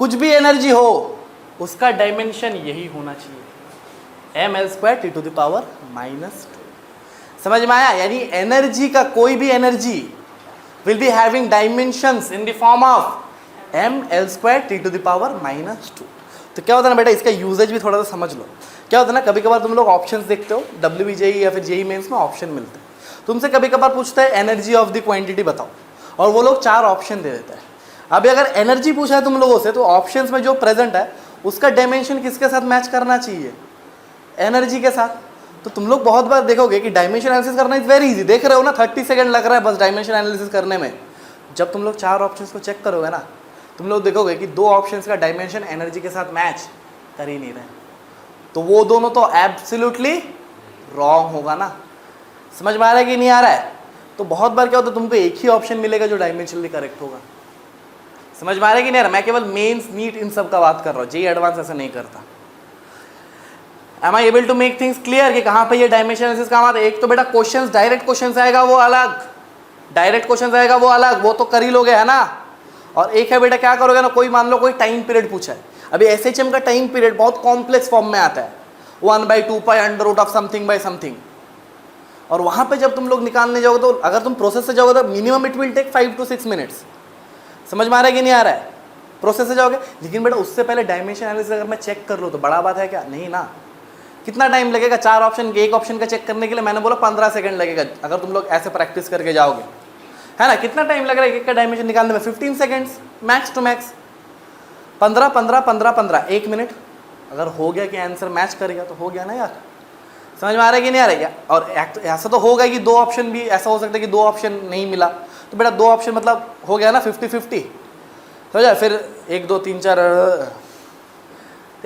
Speaker 1: कुछ भी एनर्जी हो, उसका डायमेंशन यही होना चाहिए, m l square t to the power -2। समझ में आया? यानी एनर्जी का कोई भी energy will be having dimensions in the form of m l square t to the power -2। तो क्या होता है ना बेटा, इसका यूजेज भी थोड़ा सा समझ लो। क्या होता है ना, कभी कभार तुम लोग ऑप्शंस देखते हो, WBJE या फिर JEE मेंस में ऑप्शन मिलते हैं, तुमसे कभी कभार पूछता है एनर्जी ऑफ द क्वांटिटी बताओ, और वो लोग 4 ऑप्शन दे देते हैं। अभी अगर एनर्जी पूछा है तुम लोगों से, तो ऑप्शंस में जो प्रेजेंट है उसका डायमेंशन किसके साथ मैच करना चाहिए? एनर्जी के साथ। तो तुम लोग बहुत बार देखोगे कि डायमेंशन एनालिसिस करना इज वेरी इजी, देख रहे हो ना, 30 सेकंड लग रहा है बस डायमेंशन एनालिसिस करने में। जब तुम लोग 4 ऑप्शंस को चेक करोगे ना, तुम लोग देखोगे कि 2 ऑप्शंस का डायमेंशन एनर्जी के साथ मैच कर ही नहीं रहे, तो वो दोनों तो एब्सोल्युटली रॉन्ग होगा ना। समझ में आ रहा है कि नहीं आ रहा है? तो बहुत बार क्या होता है, तुमको एक ही ऑप्शन मिलेगा जो डायमेंशनली करेक्ट होगा। समझ में आ रहा है कि नहीं आ रहा? मैं केवल मेंस नीट इन सब का बात कर रहा हूँ, JEE एडवांस ऐसा नहीं करता। Am I able to make things clear कि कहाँ पे ये डायमेंशन एनालिसिस काम आता है? एक तो बेटा क्वेश्चंस, डायरेक्ट क्वेश्चंस आएगा वो अलग, डायरेक्ट क्वेश्चंस आएगा वो अलग, वो तो कर ही लोगे है ना। और एक है बेटा क्या करोगे ना, कोई मान लो कोई टाइम पीरियड पूछा है, अभी एसएचएम का टाइम पीरियड बहुत कॉम्प्लेक्स फॉर्म में आता है, 1/2 pi under root of something by something, और वहाँ पे जब तुम लोग निकालने जाओगे तो अगर तुम प्रोसेस से जाओगे तो minimum it will take 5 to 6 minutes. समझ में आ रहा है कि नहीं आ रहा है? प्रोसेस से जाओगे, लेकिन बेटा उससे पहले डायमेंशन एनालिसिस अगर मैं चेक कर लूँ तो बड़ा बात है क्या? नहीं ना। कितना टाइम लगेगा 4 ऑप्शन के एक ऑप्शन का चेक करने के लिए? मैंने बोला 15 सेकंड लगेगा अगर तुम लोग ऐसे प्रैक्टिस करके जाओगे, है ना। कितना टाइम लग रहा है एक का डायमेंशन निकालने में? 15 seconds max to max. 15 15 15 15 1 minute. अगर हो गया कि आंसर मैच करेगा तो हो गया ना यार। समझ में आ रहा है कि नहीं आ रहा है? और ऐसा तो होगा कि 2 ऑप्शन भी ऐसा हो सकता है कि 2 ऑप्शन नहीं मिला, तो बेटा 2 ऑप्शन मतलब हो गया ना 50-50 हो जाए, फिर 1 2 3 4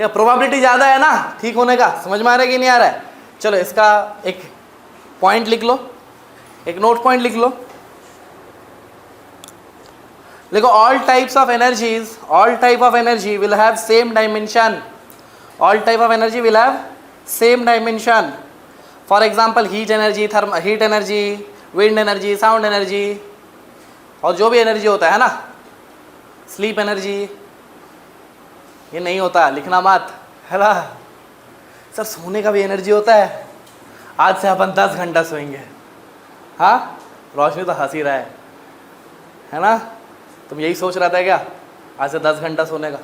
Speaker 1: प्रोबेबिलिटी ज़्यादा है ना ठीक होने का। समझ में आ रहा है कि नहीं आ रहा है? चलो इसका एक पॉइंट लिख लो, एक नोट पॉइंट लिख लो। देखो all types of energies, all type of energy will have same dimension, all type of energy will have same dimension. For example heat energy, heat energy, wind energy, sound energy, और जो भी एनर्जी होता है ना, स्लीप एनर्जी, ये नहीं होता, लिखना मत, है ना। सर सोने का भी एनर्जी होता है, आज से अपन 10 घंटा सोएंगे। हाँ रोशनी तो हंसी रहा है ना। तुम यही सोच रहा था क्या आज से 10 घंटा सोने का?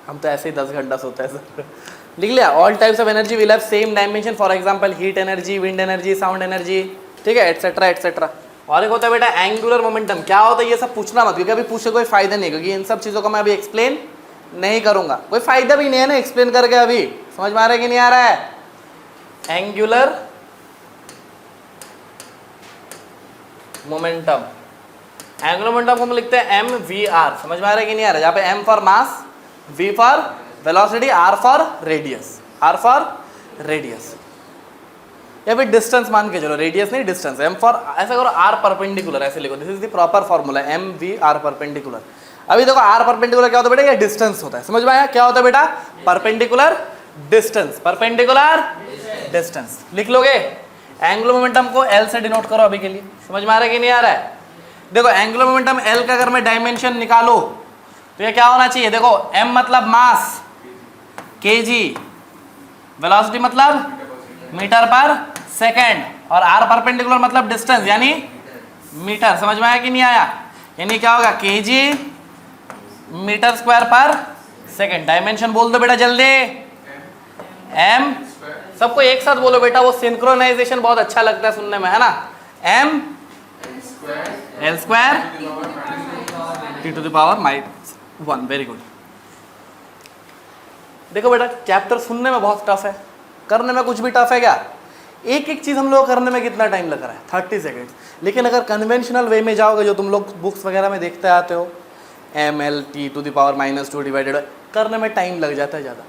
Speaker 1: हम तो ऐसे ही 10 घंटा सोते हैं सर। लिख लिया? All types of energy will have same dimension, for example heat energy, wind energy, sound energy, ठीक है, एटसेट्रा एटसेट्रा। और एक होता है बेटा एंगुलर मोमेंटम। क्या होता है ये सब पूछना मत, क्योंकि अभी पूछे कोई फायदा नहीं, क्योंकि इन सब चीज़ों को मैं अभी एक्सप्लेन नहीं करूंगा, कोई फायदा भी नहीं है ना एक्सप्लेन करके अभी। समझ में आ रहा है कि नहीं आ रहा है? एंगुलर मोमेंटम, एंगुलर मोमेंटम को हम लिखते हैं MVR। समझ में आ रहा है कि नहीं आ रहा है? जहाँ पे M for mass, V for velocity, R for radius, R for radius, या फिर डिस्टेंस मान के चलो, रेडियस नहीं डिस्टेंस। M फॉर, ऐसा करो R परपेंडिकुलर, ऐसे लिखो, this is the proper formula, MVR perpendicular. अभी देखो R परपेंडिकुलर क्या होता है बेटा? ये डिस्टेंस होता है। समझ में आया? क्या होता है बेटा? परपेंडिकुलर डिस्टेंस, परपेंडिकुलर डिस्टेंस लिख लोगे। एंगुलर मोमेंटम को L से डिनोट करो अभी के लिए। समझ में आ रहा है कि नहीं आ रहा है? देखो एंगुलर मोमेंटम L का अगर मैं डायमेंशन निकालो तो ये क्या होना चाहिए? देखो M मतलब मास, kg, वेलोसिटी मतलब मीटर पर सेकेंड, और R परपेंडिकुलर मतलब डिस्टेंस यानी मीटर। समझ में आया कि नहीं आया? यानी क्या होगा? kg मीटर स्क्वायर पर सेकेंड। डायमेंशन बोल दो बेटा जल्दी, M, सबको एक साथ बोलो बेटा, वो सिंक्रोनाइजेशन बहुत अच्छा लगता है सुनने में, है ना। M L square T to the power -1। Very good. देखो बेटा चैप्टर सुनने में बहुत टफ है, करने में कुछ भी टफ है क्या? एक एक चीज़ हम लोग करने में कितना टाइम लग रहा है? 30 सेकेंड्स। लेकिन अगर कन्वेंशनल वे में जाओगे, जो तुम लोग बुक्स वगैरह में देखते आते हो, ML T to the power -2 divided, करने में टाइम लग जाता है ज़्यादा।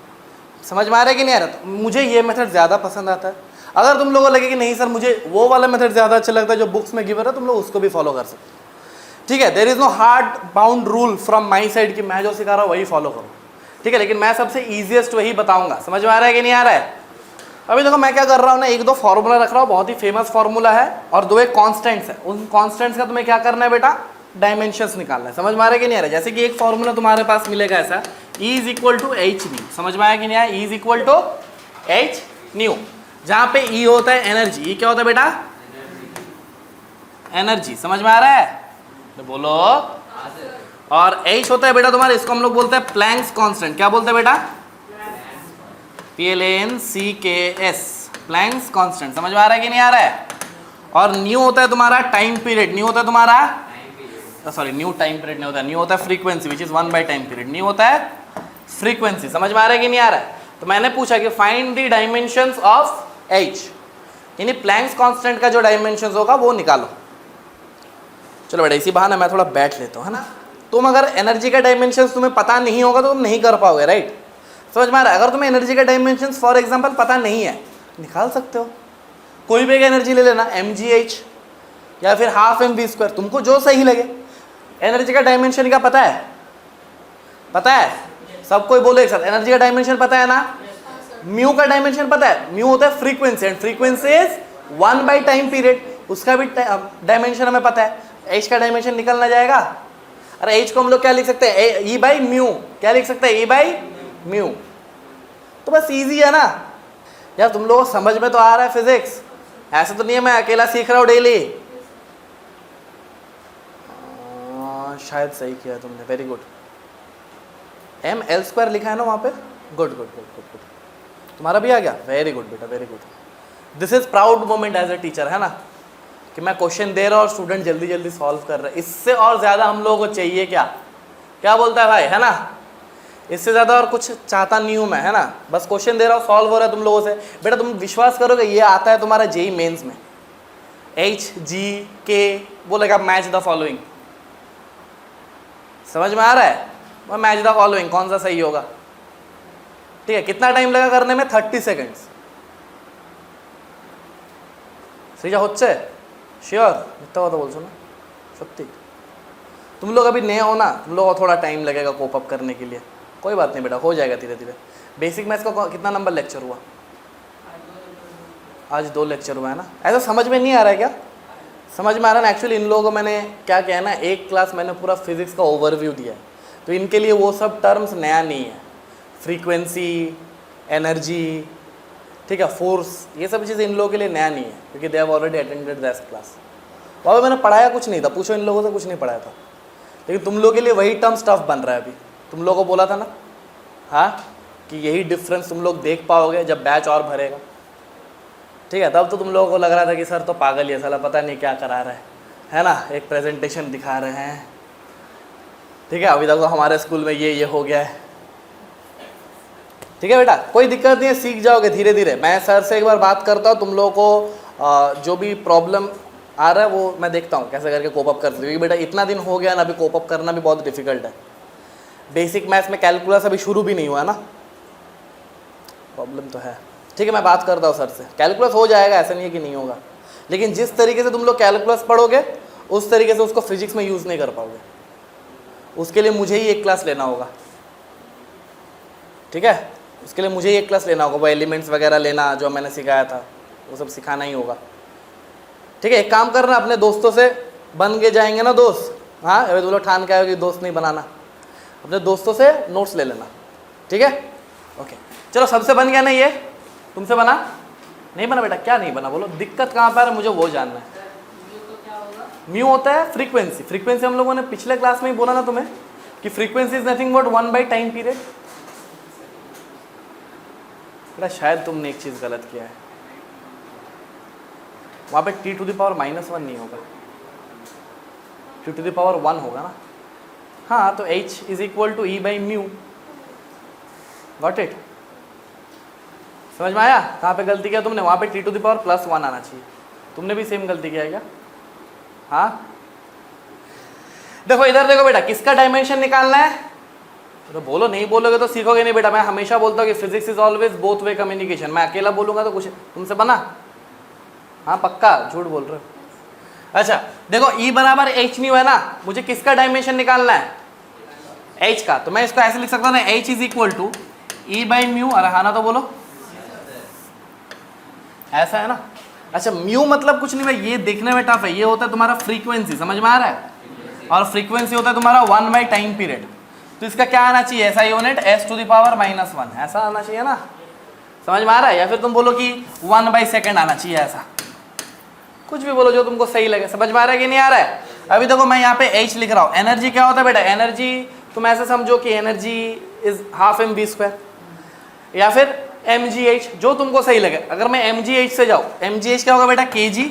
Speaker 1: समझ में आ रहा है कि नहीं आ रहा? तो मुझे ये मेथड ज़्यादा पसंद आता है। अगर तुम लोगों को लगे कि नहीं सर मुझे वो वाला मेथड ज़्यादा अच्छा लगता है जो बुक्स में गिवन है, तुम लोग उसको भी फॉलो कर सकते हो, ठीक है। There is no hard bound rule from my side कि मैं जो सिखा रहा हूँ वही फॉलो करो, ठीक है। लेकिन मैं सबसे ईजिएस्ट वही बताऊंगा। समझ में आ रहा है कि नहीं आ रहा है? अभी देखो मैं क्या कर रहा हूँ ना, 1-2 फार्मूला रख रहा हूँ, बहुत ही फेमस फार्मूला है, और 2 एक कॉन्स्टेंट्स है। उन कॉन्स्टेंट्स का तुम्हें क्या करना है बेटा? डायमेंशंस निकालना है। समझ में आ रहा है कि नहीं आ रहा है? जैसे कि एक फार्मूला तुम्हारे पास मिलेगा ऐसा, E is equal to H nu. समझ में आया कि नहीं आया? E is equal to H nu, जहाँ पे E होता है एनर्जी। E क्या होता है बेटा? एनर्जी। समझ में आ रहा है? तो बोलो। और H होता है बेटा तुम्हारे, इसको हम लोग बोलते हैं प्लैंक्स कांस्टेंट। क्या बोलते हैं बेटा? PLANCKS, Planck's constant. समझ में आ रहा है कि नहीं आ रहा है? और न्यू होता है तुम्हारा टाइम पीरियड। न्यू होता है तुम्हारा, सॉरी न्यू टाइम पीरियड नहीं होता, न्यू होता है फ्रीक्वेंसी, विच इज 1/टाइम पीरियड। न्यू होता है फ्रीक्वेंसी। समझ में आ रहा है कि नहीं आ रहा है? तो मैंने पूछा कि find the dimensions of H, यानी प्लैंक्स कांस्टेंट का जो डायमेंशंस होगा वो निकालो। चलो बेटा इसी बहाने मैं थोड़ा बैठ लेता हूँ, है ना। तुम अगर एनर्जी का डायमेंशंस तुम्हें पता नहीं होगा तो तुम नहीं कर पाओगे, राइट। समझ में आ रहा है? अगर तुम्हें एनर्जी का डायमेंशंस फॉर एग्जांपल पता नहीं है, निकाल सकते हो। कोई भी एक एनर्जी ले लेना, mgh या फिर ½ mv², तुमको जो सही लगे। एनर्जी का डायमेंशन क्या पता है? पता है? सब कोई बोलो एक साथ, एनर्जी का डायमेंशन पता है ना? म्यू का डायमेंशन पता है, म्यू होता है frequency and frequency is 1 by time period, उसका भी डायमेंशन हमें पता है। एच का डायमेंशन निकलना जाएगा। अरे एच को हम लोग क्या लिख सकते हैं, ई बाई म्यू, क्या लिख सकते हैं, ई बाई म्यू। तो बस इजी है ना यार, तुम लोगों को समझ में तो आ रहा है फिजिक्स, ऐसा तो नहीं है मैं अकेला सीख रहा हूँ डेली। शायद सही किया तुमने, very good. M L square लिखा है ना वहाँ पे, good good good good good, तुम्हारा भी आ गया, वेरी गुड बेटा, very good. This is proud moment as a teacher, है ना, कि मैं क्वेश्चन दे रहा हूँ और स्टूडेंट जल्दी जल्दी सॉल्व कर रहे हैं। इससे और ज़्यादा हम लोगों को चाहिए क्या, क्या बोलता है भाई, है ना, इससे ज़्यादा और कुछ चाहता नहीं हूँ मैं, है ना। बस क्वेश्चन दे रहा हूँ, सॉल्व हो रहा है तुम लोगों से। बेटा तुम विश्वास करोगे ये आता है तुम्हारा जेई मेंस में, एच जी के बोलेगा मैच द फॉलोइंग, समझ में आ रहा है, वह मैच द फॉलोइंग कौन सा सही होगा, ठीक है। कितना टाइम लगा करने में, 30 सेकेंड्स। सीधा होच्छे श्योर, मिथ्या কথা বলছো ना, सत्य। तुम लोग अभी नए हो ना, तुम लोग को थोड़ा टाइम लगेगा कोप अप करने के लिए, कोई बात नहीं बेटा, हो जाएगा धीरे धीरे। बेसिक मैथ्स का कितना नंबर लेक्चर हुआ, आज 2 लेक्चर हुआ है ना। ऐसा समझ में नहीं आ रहा है क्या, समझ में आ रहा है ना। एक्चुअली इन लोगों को मैंने क्या किया है ना, एक क्लास मैंने पूरा फिजिक्स का ओवरव्यू दिया है, तो इनके लिए वो सब टर्म्स नया नहीं है, फ्रीक्वेंसी, एनर्जी, ठीक है, फोर्स, ये सब चीज़ें इन लोगों के लिए नया नहीं है, क्योंकि they have already attended that class. वहाँ मैंने पढ़ाया कुछ नहीं था, पूछो इन लोगों से, कुछ नहीं पढ़ाया था, लेकिन तुम लोगों के लिए वही टर्म स्टफ बन रहा है अभी। तुम लोगों को बोला था ना, हाँ, कि यही डिफरेंस तुम लोग देख पाओगे जब बैच और भरेगा, ठीक है। तब तो तुम लोगों को लग रहा था कि सर तो पागल ही है, साला पता नहीं क्या करा रहा है ना, एक प्रेजेंटेशन दिखा रहे हैं, ठीक है। अभी तक तो हमारे स्कूल में ये हो गया है, ठीक है बेटा, कोई दिक्कत नहीं है, सीख जाओगे धीरे धीरे। मैं सर से एक बार बात करता हूँ, तुम लोगों को जो भी प्रॉब्लम आ रहा है वो मैं देखता हूँ कैसे करके कोप अप कर सकते, क्योंकि बेटा इतना दिन हो गया ना, अभी कोप अप करना भी बहुत डिफिकल्ट है। बेसिक मैथ्स में कैलकुलस अभी शुरू भी नहीं हुआ ना, प्रॉब्लम तो है, ठीक है। मैं बात करता हूँ सर से, कैलकुलस हो जाएगा, ऐसा नहीं है कि नहीं होगा, लेकिन जिस तरीके से तुम लोग कैलकुलस पढ़ोगे उस तरीके से उसको फिजिक्स में यूज़ नहीं कर पाओगे, उसके लिए मुझे ही एक क्लास लेना होगा, ठीक है। उसके लिए मुझे ही एक क्लास लेना होगा, वो एलिमेंट्स वगैरह लेना जो मैंने सिखाया था वो सब सिखाना ही होगा, ठीक है। एक काम करना, अपने दोस्तों से बन के जाएंगे ना दोस्त, हाँ, अभी तुम लोग ठान के आओगे कि दोस्त नहीं बनाना, अपने दोस्तों से नोट्स ले लेना, ठीक है, ओके। चलो, सबसे बन गया ना ये, तुमसे बना नहीं बना बेटा, क्या नहीं बना बोलो, दिक्कत कहाँ पर है मुझे वो जानना है। म्यू होता है फ्रीक्वेंसी, फ्रीक्वेंसी हम लोगों ने पिछले क्लास में ही बोला ना तुम्हें कि frequency is nothing but 1 by time period. बेटा शायद तुमने एक चीज़ गलत किया है, वहाँ पे t टू द पावर -1 नहीं होगा, t टू द पावर 1 होगा ना, हाँ। तो h is equal to E by mu, got it, समझ में आया कहाँ पे गलती किया तुमने, वहाँ पे t टू द पावर +1 आना चाहिए, तुमने भी सेम गलती किया है क्या, हाँ। देखो इधर देखो बेटा, किसका डायमेंशन निकालना है, तो बोलो, नहीं बोलोगे तो सीखोगे नहीं बेटा। मैं हमेशा बोलता हूँ कि physics is always both way communication, मैं अकेला बोलूँगा तो कुछ तुमसे बना, हाँ पक्का, झूठ बोल रहे हो। अच्छा देखो, E बराबर h नहीं हुआ ना, मुझे किसका डायमेंशन निकालना है, h का, तो मैं इसको ऐसे लिख सकता हूँ ना, h is equal to E by mu, अरे हाँ ना तो बोलो, ऐसा है ना। अच्छा, म्यू मतलब कुछ नहीं भाई, ये देखने में टफ है, ये होता है तुम्हारा फ्रीक्वेंसी, समझ में आ रहा है, और फ्रीक्वेंसी होता है तुम्हारा 1 बाई टाइम पीरियड, तो इसका क्या आना चाहिए, ऐसा unit s to the power -1, ऐसा आना चाहिए ना, समझ में आ रहा है। या फिर तुम बोलो कि 1 बाई सेकेंड आना चाहिए, ऐसा कुछ भी बोलो जो तुमको सही लगे, समझ में आ रहा है कि नहीं आ रहा है। अभी देखो मैं यहाँ पे h लिख रहा हूँ, एनर्जी क्या होता है बेटा, एनर्जी तुम ऐसे समझो कि एनर्जी इज ½ mv², या फिर mgh, जो तुमको सही लगे। अगर मैं mgh से जाऊँ, mgh क्या होगा बेटा, kg,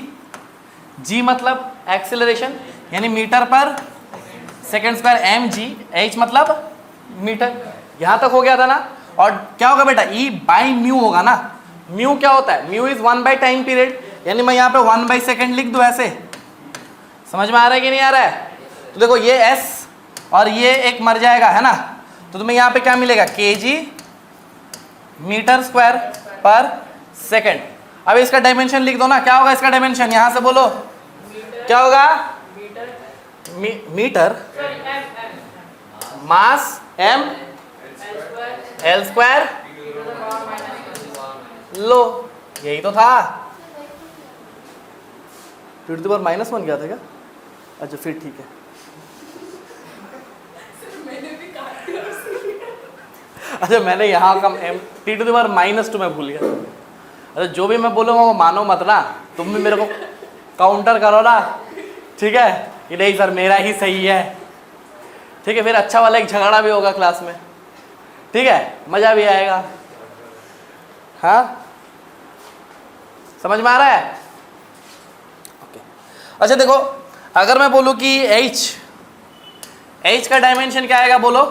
Speaker 1: g मतलब एक्सेलरेशन यानी मीटर पर सेकेंड स्क्वायर, mg, h मतलब मीटर, यहाँ तक हो गया था ना। और क्या होगा बेटा, e बाई म्यू होगा ना, म्यू क्या होता है, mu is 1 by time period, यानी मैं यहाँ पे 1 बाई सेकेंड लिख दूँ ऐसे, समझ में आ रहा है कि नहीं आ रहा है। तो देखो ये s और ये एक मर जाएगा, है ना, तो तुम्हें यहाँ पे क्या मिलेगा, kg मीटर स्क्वायर पर सेकेंड। अब इसका डायमेंशन लिख दो ना, क्या होगा इसका डायमेंशन, यहाँ से बोलो क्या होगा, मीटर, मास m, l स्क्वायर, लो यही तो था, टी टू द पावर -1 क्या था क्या? अच्छा फिर ठीक है। अच्छा मैंने यहाँ कम टी टू द पावर -2 मैं भूल गया। अच्छा जो भी मैं बोलूँगा वो मानो मत ना, तुम भी मेरे को काउंटर करो ना, ठीक है कि नहीं सर मेरा ही सही है, ठीक है। फिर अच्छा वाला एक झगड़ा भी होगा क्लास में, ठीक है, मजा भी आएगा। हाँ समझ में आ रहा है? ओके अच्छा देखो, अगर मैं बोलूँ कि H का डायमेंशन क्या आएगा बोलो?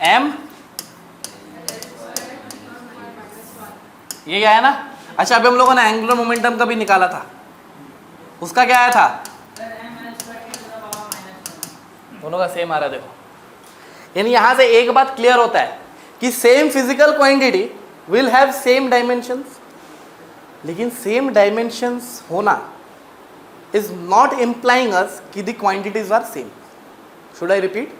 Speaker 1: M, ये क्या है ना। अच्छा अभी हम लोगों ने एंगुलर मोमेंटम का भी निकाला था, उसका क्या आया था? दोनों का सेम आ रहा है देखो। यानी यहां से एक बात क्लियर होता है कि same physical quantity will have same dimensions, लेकिन सेम डायमेंशंस होना इज नॉट इम्प्लाइंग अस कि the quantities are same. Should I repeat?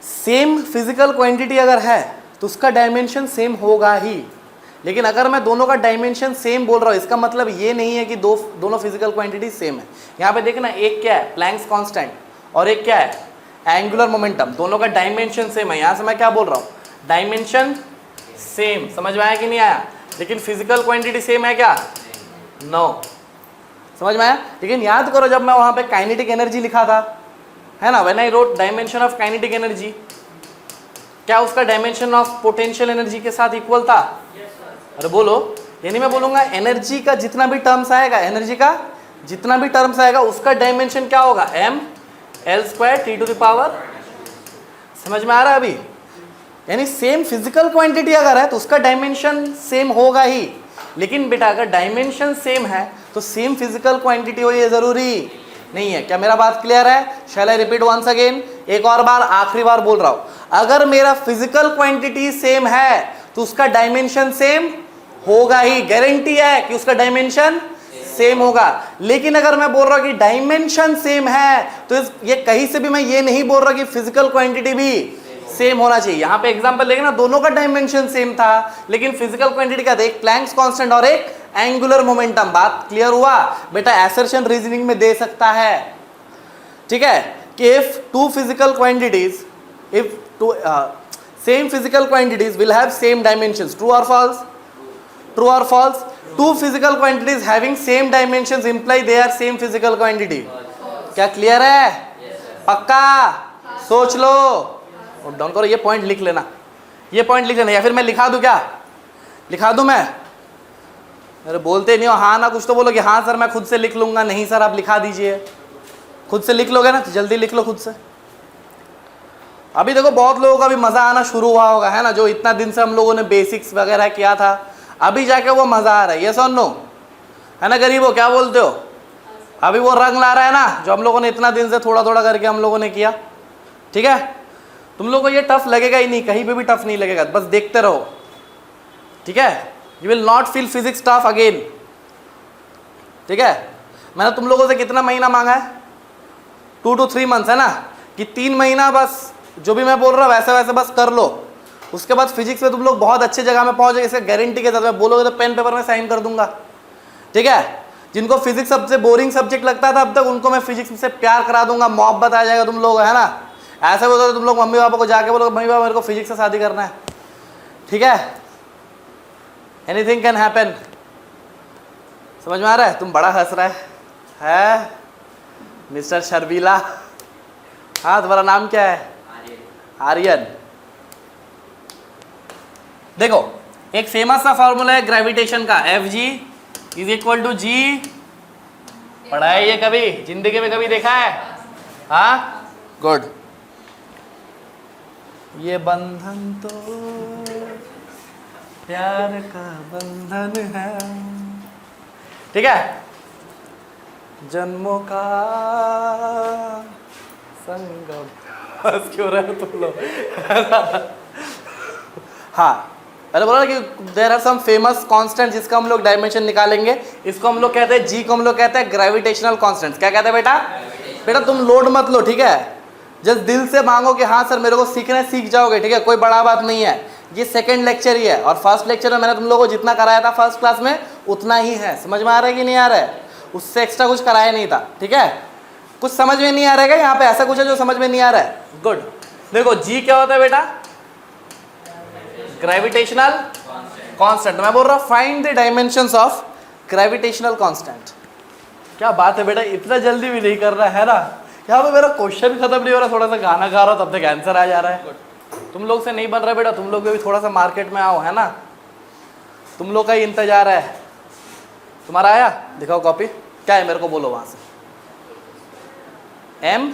Speaker 1: Same physical quantity अगर है तो उसका डायमेंशन सेम होगा ही, लेकिन अगर मैं दोनों का डायमेंशन सेम बोल रहा हूँ इसका मतलब ये नहीं है कि दोनों फिजिकल क्वांटिटी सेम है। यहाँ पे देखना, एक क्या है प्लैंक्स कांस्टेंट और एक क्या है एंगुलर मोमेंटम, दोनों का डायमेंशन सेम है। यहाँ से मैं क्या बोल रहा हूँ? Dimension same. समझ में आया कि नहीं आया? लेकिन फिजिकल क्वांटिटी सेम है क्या? नो। समझ में आया? लेकिन याद करो जब मैं वहाँ पे काइनेटिक एनर्जी लिखा था, है ना, when I wrote dimension of kinetic energy, क्या उसका डायमेंशन ऑफ पोटेंशियल एनर्जी के साथ इक्वल था? अरे बोलो। यानी मैं बोलूंगा एनर्जी का जितना भी टर्म्स आएगा, एनर्जी का जितना भी टर्म्स आएगा उसका डायमेंशन क्या होगा? mL² T⁻। समझ में आ रहा है अभी? यानी सेम फिजिकल क्वांटिटी अगर है तो उसका डायमेंशन सेम होगा ही, लेकिन बेटा अगर डायमेंशन सेम है तो सेम फिजिकल क्वांटिटी हो ये जरूरी नहीं है। क्या मेरा बात क्लियर है? शैल आई रिपीट वंस अगेन? एक और बार, आखिरी बार बोल रहा हूं, अगर मेरा फिजिकल क्वांटिटी सेम है तो उसका डायमेंशन सेम होगा ही, गारंटी है कि उसका डायमेंशन सेम होगा। लेकिन अगर मैं बोल रहा हूं कि डायमेंशन सेम है तो ये कहीं से भी मैं ये नहीं बोल रहा कि फिजिकल क्वांटिटी भी सेम होना चाहिए। यहां पे एग्जांपल लेंगे ना, दोनों का डायमेंशन सेम था लेकिन फिजिकल क्वांटिटी क्या था? एक प्लैंक्स कांस्टेंट और एक एंगुलर मोमेंटम। बात क्लियर हुआ? बेटा एसर्शन रीजनिंग में दे सकता है, ठीक है, कि if two physical quantities, if two same physical quantities will have same dimensions, true और फॉल्स? ट्रू और false? Two physical quantities having same dimensions imply they are same physical quantity. क्या क्लियर है? पक्का? सोच लो, नोट डाउन करो, ये पॉइंट लिख लेना, ये पॉइंट लिख लेना, या फिर मैं लिखा दूं? क्या लिखा दूं मैं? अरे बोलते नहीं हो हाँ ना, कुछ तो बोलो कि हाँ सर मैं खुद से लिख लूंगा। नहीं सर आप लिखा दीजिए, खुद से लिख लोगे ना तो जल्दी लिख लो खुद से। अभी देखो बहुत लोगों का भी मजा आना शुरू हुआ होगा, है ना, जो इतना दिन से हम लोगों ने बेसिक्स वगैरह किया था, अभी जाके वो मजा आ रहा है। ये सुन लो, है ना गरीबो, क्या बोलते हो? अभी वो रंग ला रहा है ना जो हम लोगों ने इतना दिन से थोड़ा थोड़ा करके हम लोगों ने किया, ठीक है। तुम लोगों को ये टफ लगेगा ही नहीं, कहीं पे भी टफ नहीं लगेगा, बस देखते रहो, ठीक है। You will not feel physics tough again, ठीक है। मैंने तुम लोगों से कितना महीना मांगा है? 2 to 3 months, है ना, कि 3 महीना बस जो भी मैं बोल रहा हूँ वैसे वैसे बस कर लो। उसके बाद फिजिक्स में तुम लोग बहुत अच्छे जगह में पहुंच जाएंगे, इसका गारंटी के साथ। मैं बोलोगे तो पेन पेपर में साइन कर दूंगा, ठीक है। जिनको फिजिक्स सबसे बोरिंग सब्जेक्ट लगता था अब तक, उनको मैं फिजिक्स से प्यार करा दूंगा, मोहब्बत आ जाएगा तुम लोग, है ना। ऐसे बोलो तो तुम लोग मम्मी पापा को जाके बोलो मम्मी पापा मेरे को फिजिक्स से शादी करना है, ठीक है। Anything can happen. समझ में आ रहा है? तुम बड़ा हंस रहा है मिस्टर शर्मिला? हाँ तुम्हारा नाम क्या है? आर्यन। देखो एक फेमस सा फॉर्मूला है ग्रेविटेशन का, Fg = g। पढ़ा है ये कभी जिंदगी में? कभी देखा है? हाँ गुड। ये बंधन तो प्यार का बंधन है, ठीक है, जन्मों का संगम। बस क्यों रहे हो तुम लोग? हाँ पहले बोला कि there are some famous constant जिसका हम लोग डायमेंशन निकालेंगे। इसको हम लोग कहते हैं जी, को हम लोग कहते हैं ग्रेविटेशनल कांस्टेंट। क्या कहते हैं बेटा? बेटा तुम लोड मत लो, ठीक है, जस्ट दिल से मांगो कि हाँ सर मेरे को सीखना है, सीख जाओगे, ठीक है, कोई बड़ा बात नहीं है। ये सेकंड लेक्चर ही है, और फर्स्ट लेक्चर में मैंने तुम लोगों को जितना कराया था फर्स्ट क्लास में उतना ही है। समझ में आ रहा है कि नहीं आ रहा है? उससे एक्स्ट्रा कुछ कराया नहीं था, ठीक है? कुछ समझ में नहीं आ रहा है क्या यहाँ पे? ऐसा कुछ है जो समझ में नहीं आ रहा है? गुड। देखो जी क्या होता है बेटा? Gravitational constant. मैं बोल रहा हूँ find the dimensions of gravitational constant. क्या बात है बेटा, इतना जल्दी भी नहीं कर रहा है ना? यहाँ पे मेरा क्वेश्चन खत्म नहीं हो रहा, थोड़ा सा गाना गा रहा हूँ तब तक आंसर आ जा रहा है। तुम लोग से नहीं बन रहा बेटा, तुम लोग भी थोड़ा सा मार्केट में आओ, है ना? तुम लोग का ही इंतजार है। तुम्हारा आया? दिखाओ कॉपी, क्या है मेरे को बोलो वहां से। m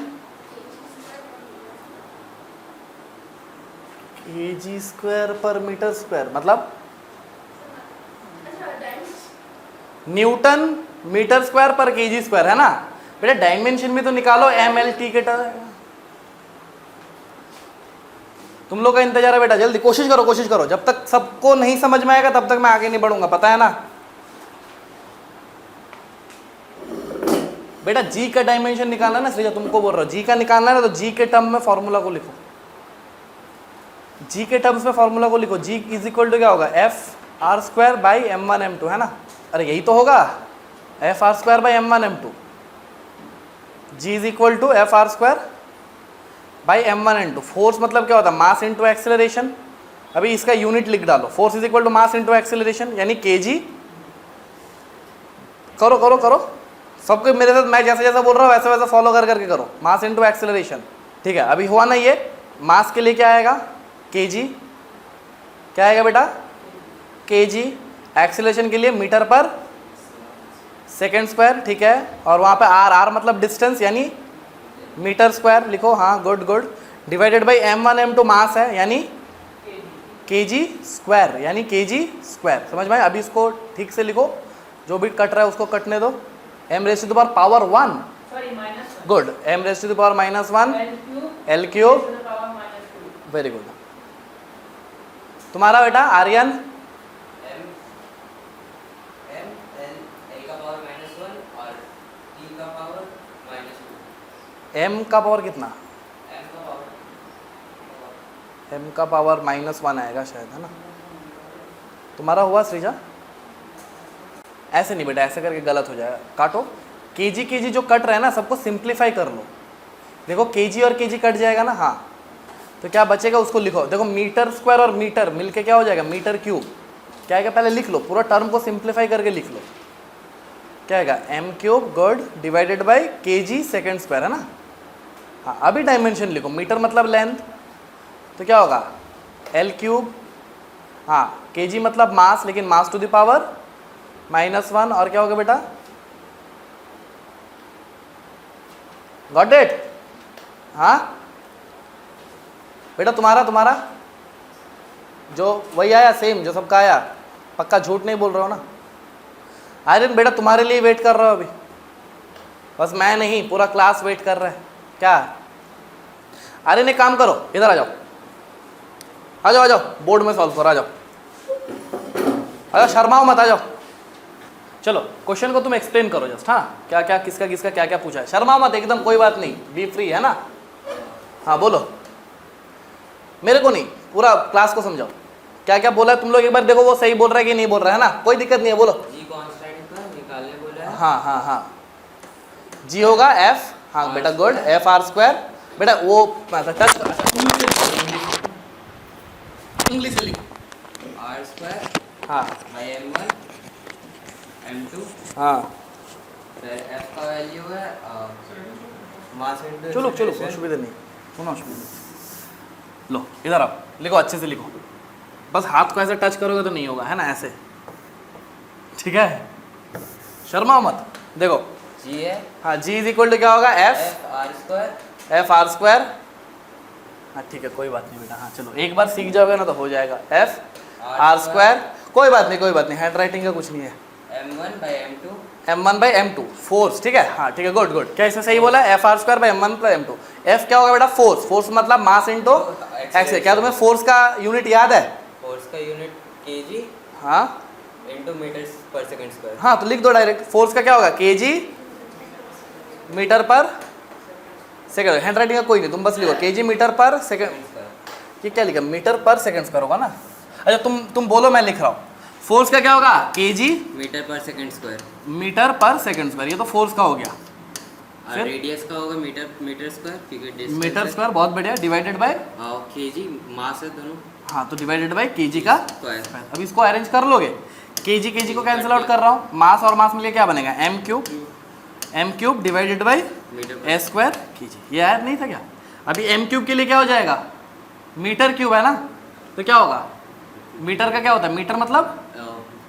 Speaker 1: kg स्क्वायर पर मीटर स्क्वायर मतलब न्यूटन मीटर स्क्वायर पर केजी स्क्वायर, है ना बेटा? डायमेंशन भी तो निकालो, mlt के तुम लोग का इंतजार है बेटा, जल्दी कोशिश करो, कोशिश करो। जब तक सबको नहीं समझ में आएगा तब तक मैं आगे नहीं बढ़ूंगा, पता है ना बेटा? जी का डायमेंशन निकालना है ना श्रीजा, तुमको बोल रहा हूँ जी का निकालना है ना, तो जी के टर्म में फॉर्मूला को लिखो। जी के टर्म्स में फॉर्मूला को लिखो। जी इज इक्वल टू क्या होगा? F R square by m1 m2, है ना? अरे यही तो होगा, F R square by m1 m2। G is equal to F R square by m1 m2। Force मतलब क्या होता है? Mass into acceleration. अभी इसका यूनिट लिख डालो, force is equal to mass into acceleration, यानी kg। करो करो करो सबको मेरे साथ, मैं जैसा जैसा बोल रहा हूँ वैसा वैसा फॉलो कर करके करो। मास इंटू एक्सेलरेशन, ठीक है? अभी हुआ ना ये? मास के लिए क्या आएगा? kg। क्या आएगा बेटा? kg। एक्सेलरेशन के लिए मीटर पर सेकेंड स्क्वायर, ठीक है? और वहाँ पे आर, आर मतलब डिस्टेंस, यानी मीटर स्क्वायर लिखो। हाँ good good. Divided by m1 m2 मास है, यानी kg स्क्वायर, यानी kg स्क्वायर। समझ में आया? अभी इसको ठीक से लिखो, जो भी कट रहा है उसको कटने दो। m raise to the power 1, good, m raise to the power -1 l cube, very good. तुम्हारा बेटा आर्यन? m का पावर कितना? m का पावर -1 आएगा शायद, है ना? तुम्हारा हुआ सृजा? ऐसे नहीं बेटा, ऐसे करके गलत हो जाएगा, काटो। kg जो कट रहा है ना, सबको सिंप्लीफाई कर लो। देखो kg और kg कट जाएगा ना, हाँ, तो क्या बचेगा उसको लिखो। देखो मीटर स्क्वायर और मीटर मिलके क्या हो जाएगा? Metre cube. क्या आएगा? पहले लिख लो, पूरा टर्म को सिंप्लीफाई करके लिख लो। क्या आएगा? m cube good divided by kg second square, है ना? हाँ, अभी डायमेंशन लिखो। मीटर मतलब लेंथ, तो क्या होगा? l cube. हाँ, kg मतलब मास, लेकिन मास टू द पावर -1, और क्या होगा बेटा? Got it? हाँ बेटा, तुम्हारा जो वही आया, सेम जो सबका आया, पक्का झूठ नहीं बोल रहा हो ना? आर्यन बेटा तुम्हारे लिए वेट कर रहा हूँ अभी, बस मैं नहीं, पूरा क्लास वेट कर रहा है। क्या आर्यन, एक काम करो, इधर आ जाओ, आ जाओ, आ जाओ, बोर्ड में सॉल्व करो, आ जाओ, आ जाओ, शर्माओ मत, आ जाओ। चलो क्वेश्चन को तुम एक्सप्लेन करो जस्ट। हाँ, क्या क्या किसका किसका क्या क्या पूछा है, शर्माओ मत एकदम, कोई बात नहीं, बी फ्री, है ना? हाँ बोलो, मेरे को नहीं, पूरा क्लास को समझाओ। क्या क्या बोला है तुम लोग, एक बार देखो वो सही बोल रहा है कि नहीं बोल रहा है ना? कोई दिक्कत नहीं है, बोलो।
Speaker 2: जी कांस्टेंट का निकालने बोला है।
Speaker 1: हाँ हाँ हाँ, जी होगा एफ, हाँ बेटा गुड, एफ आर स्क्वायर। बेटा वो टच, इंग्लिश से लिखो,
Speaker 2: आर स्क्वायर
Speaker 1: हाँ
Speaker 2: बाई m1 m2,
Speaker 1: हाँ,
Speaker 2: फिर f का वैल्यू है मास इनटू
Speaker 1: चलो चलो, असुविधा नहीं, सुनो असुविधा नहीं। लो इधर आओ, लिखो अच्छे से लिखो, बस हाथ को ऐसे टच करोगे तो नहीं होगा, है ना? ऐसे, ठीक है? शर्मा मत। देखो
Speaker 2: जी है,
Speaker 1: हाँ, जी इज इक्वल टू क्या होगा? F
Speaker 2: R square,
Speaker 1: F R square. हाँ ठीक है, कोई बात नहीं बेटा, हाँ चलो, एक बार सीख जाओगे ना तो हो जाएगा। एफ आर स्क्वायर, कोई बात नहीं, कोई बात नहीं, हैंड राइटिंग का कुछ नहीं है।
Speaker 2: m1 by m2,
Speaker 1: m1 by m2 force, ठीक है? हाँ ठीक है, गुड गुड। क्या इसमें सही बोला? F R square by m1 plus m2। F क्या होगा बेटा? फोर्स, फोर्स मतलब मास इंटू एक्स। क्या तुम्हें फोर्स का यूनिट याद है?
Speaker 2: फोर्स का यूनिट kg
Speaker 1: हाँ
Speaker 2: इनटू मीटर्स पर सेकंड स्क्वायर।
Speaker 1: हाँ, तो लिख दो डायरेक्ट, फोर्स का क्या होगा? kg मीटर पर सेकंड। हैंड राइटिंग का कोई नहीं, तुम बस लिखो kg मीटर पर सेकंड। ये क्या लिखा? मीटर पर सेकंड स्क्वायर होगा ना? अच्छा तुम बोलो, मैं लिख रहा हूँ। फोर्स का क्या होगा? केजी
Speaker 2: मीटर पर सेकंड स्क्वायर।
Speaker 1: मीटर पर सेकंड स्क्वायर, ये तो फोर्स का हो गया।
Speaker 2: और रेडियस का होगा मीटर स्क्वायर, क्योंकि डिस्टेंस
Speaker 1: मीटर स्क्वायर, बहुत बढ़िया, डिवाइडेड बाय,
Speaker 2: और केजी मास है दोनों।
Speaker 1: हाँ तो डिवाइडेड बाय केजी का
Speaker 2: स्क्वायर।
Speaker 1: अब इसको अरेंज कर लोगे, केजी केजी को कैंसिल आउट कर रहा हूँ, मास और मास मिले क्या बनेगा? M cube divided by S square KG. ये याद नहीं था क्या? अभी एम क्यूब के लिए क्या हो जाएगा? मीटर क्यूब है ना, तो क्या होगा? मीटर का क्या होता है? मीटर मतलब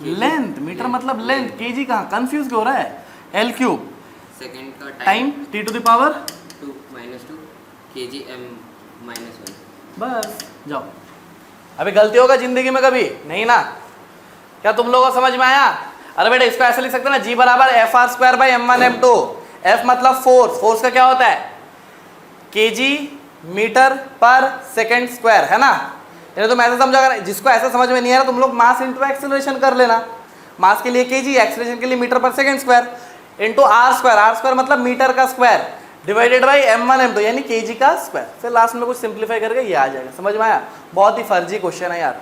Speaker 1: लेंथ, मीटर मतलब लेंथ, केजी कहाँ? कंफ्यूज क्यों हो रहा है? एल क्यूब
Speaker 2: सेकंड का
Speaker 1: time T to the power
Speaker 2: 2 -2 KG m -1।
Speaker 1: बस जाओ। अभी गलती होगा जिंदगी में कभी नहीं ना? क्या तुम लोगों को समझ में आया? अरे बेटा इसको ऐसे लिख सकते हैं ना, जी बराबर F R square by m1 m2। F मतलब फोर्स, फोर्स का क्या होता है? केजी मीटर पर सेकंड स्क्वायर, है ना? यानी तुम ऐसे समझो, अगर जिसको ऐसा समझ में नहीं आ रहा तुम लोग मास इंटू एक्सेलरेशन कर लेना। मास के लिए केजी, एक्सेलरेशन के लिए मीटर पर second square into R square. R square मतलब मीटर का square divided by m1 m2 यानी केजी का स्क्वायर। फिर लास्ट में कुछ सिंप्लीफाई करके ये आ जाएगा। समझ में आया? बहुत ही फर्जी क्वेश्चन है यार,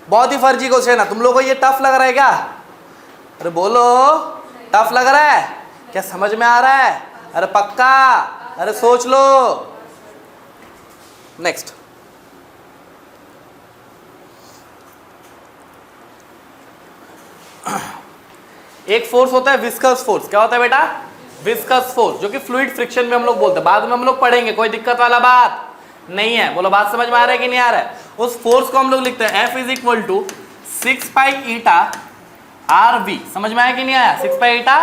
Speaker 1: बहुत ही फर्जी क्वेश्चन है। तुम लोगों को ये टफ लग रहा है क्या? अरे बोलो, टफ लग रहा है क्या? समझ में आ रहा है? अरे पक्का? अरे सोच लो। नेक्स्ट, एक फोर्स होता है विस्कस फोर्स। क्या होता है बेटा? विस्कस फोर्स, जो कि फ्लूइड फ्रिक्शन में हम लोग बोलते हैं। बाद में हम लोग पढ़ेंगे, कोई दिक्कत वाला बात नहीं है। बोलो बात समझ में आ रहा है कि नहीं आ रहा है? उस फोर्स को हम लोग लिखते हैं F is equal to 6 pi eta R V. समझ में आया कि नहीं आया? 6 पाई ईटा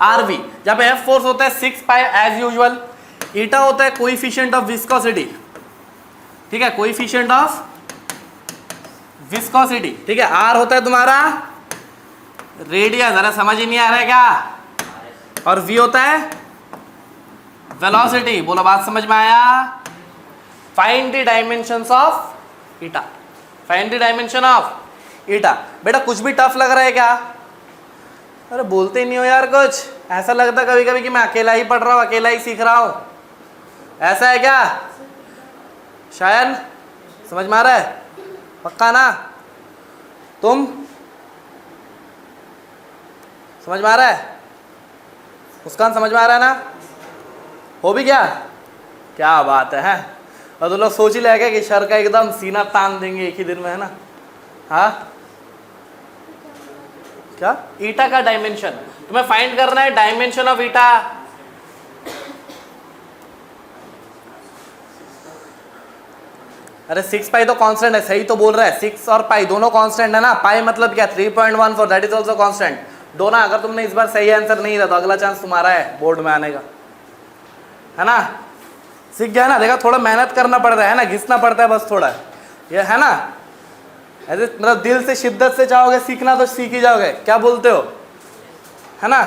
Speaker 1: आर वी, जहाँ पे F फोर्स होता है 6 पाई एज यूजुअल, ईटा होता है कोएफिशिएंट ऑफ विस्कोसिटी, ठीक है, कोएफिशिएंट ऑफ विस्कोसिटी, ठीक है। आर होता है तुम्हारा रेडियस, अरे समझ ही नहीं आ रहा है क्या? और वी होता है वेलोसिटी। बोलो बात समझ में आया? Find the dimensions of eta, find the dimension of eta. बेटा कुछ भी टफ लग रहा है क्या? अरे बोलते ही नहीं हो यार कुछ। ऐसा लगता है कभी कभी कि मैं अकेला ही पढ़ रहा हूँ, अकेला ही सीख रहा हूँ, ऐसा है क्या? शायद समझ में आ रहा है? पक्का ना? तुम समझ में आ रहा है? मुस्कान समझ में आ रहा है ना? हो भी गया? क्या बात है, हैं? और तो लोग सोच ही लेगा कि सर का एकदम सीना तान देंगे एक ही दिन में, है ना? हाँ क्या? ईटा का डायमेंशन तुम्हें फाइंड करना है, डायमेंशन ऑफ ईटा। अरे 6 पाई तो कांस्टेंट है, सही तो बोल रहा है। 6 और पाई दोनों कांस्टेंट है ना? पाई मतलब क्या? 3.14, दैट इज आल्सो कांस्टेंट। दोनों। अगर तुमने इस बार सही आंसर नहीं दिया तो अगला चांस तुम्हारा है बोर्ड में आने का, है ना? सीख गया ना? देखा, थोड़ा मेहनत करना पड़ता है ना, घिसना पड़ता है बस थोड़ा, ये है ना? ऐसे मतलब दिल से शिद्दत से चाहोगे सीखना तो सीख ही जाओगे। क्या बोलते हो, है ना?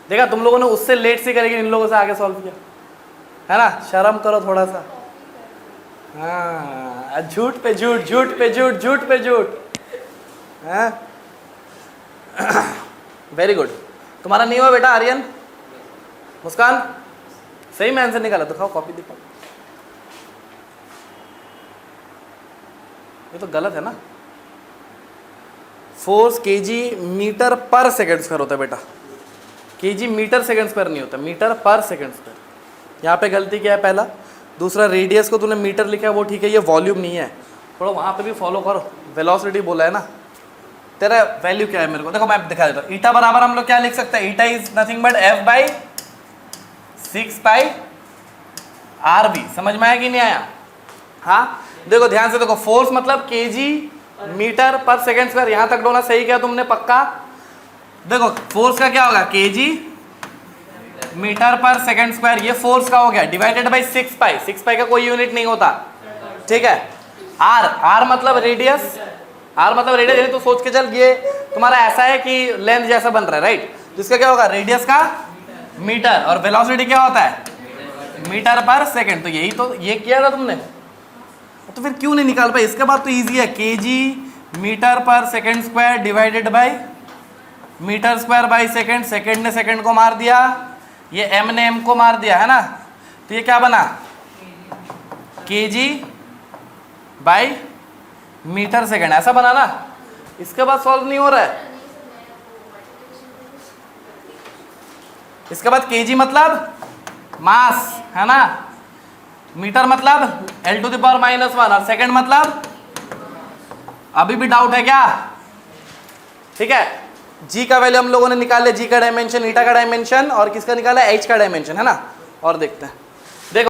Speaker 1: देखा तुम लोगों ने उससे लेट से करेगी, इन लोगों से आगे सॉल्व किया, है ना? शर्म करो थोड़ा सा। हाँ, झूठ पे झूठ, झूठ पे झूठ, झूठ पे झूठ। Very good. तुम्हारा नहीं हुआ बेटा आर्यन? मुस्कान सही में आंसर निकाला? दिखाओ कॉपी, दिखाओ। ये तो गलत है ना? फोर्स केजी मीटर पर सेकंड स्क्वायर होता है बेटा, केजी मीटर सेकंड स्क्वायर नहीं होता, मीटर पर सेकंड स्क्वायर। यहाँ पे गलती क्या है? पहला। दूसरा, रेडियस को तूने मीटर लिखा है वो ठीक है, ये वॉल्यूम नहीं है। थोड़ा वहाँ पे भी फॉलो करो, वेलोसिटी बोला है ना। तेरा वैल्यू क्या है मेरे को देखो, मैं दिखा देता हूँ। ईटा बराबर हम लोग क्या लिख सकते हैं? Eta is nothing but F by 6 pi R V. समझ में आया कि नहीं आया? हाँ देखो ध्यान से देखो, फोर्स मतलब केजी मीटर पर सेकंड स्क्वायर। यहाँ तक डोना सही किया तुमने पक्का? देखो फोर्स का क्या होगा? केजी मीटर पर सेकंड स्क्वायर, ये फोर्स का हो गया, डिवाइडेड बाई 6 पाई। 6 पाई का कोई यूनिट नहीं होता, ठीक है। आर, आर मतलब रेडियस, आर मतलब रेडियस, यानी तो सोच के चल ये तुम्हारा ऐसा है कि लेंथ जैसा बन रहा है, राइट? तो इसका क्या होगा? रेडियस का मीटर, और वेलोसिटी क्या होता है? मीटर पर सेकंड। तो यही तो ये किया था तुमने, तो फिर क्यों नहीं निकाल पाए? इसके बाद तो इजी है, केजी मीटर पर second square divided by metre square by second. Second ने सेकंड को मार दिया, ये एम ने एम को मार दिया, है ना? तो ये क्या बना? केजी बाई मीटर सेकंड, ऐसा बनाना। इसके बाद सॉल्व नहीं हो रहा है। इसके बाद केजी मतलब मास है ना, मीटर मतलब L⁻⁻1 और सेकंड मतलब, अभी भी डाउट है क्या? ठीक है, जी का वैल्यू हम लोगों ने निकाल लिया, जी का डायमेंशन, ईटा का डायमेंशन और किसका निकाला, एच का डायमेंशन है ना। और देखते हैं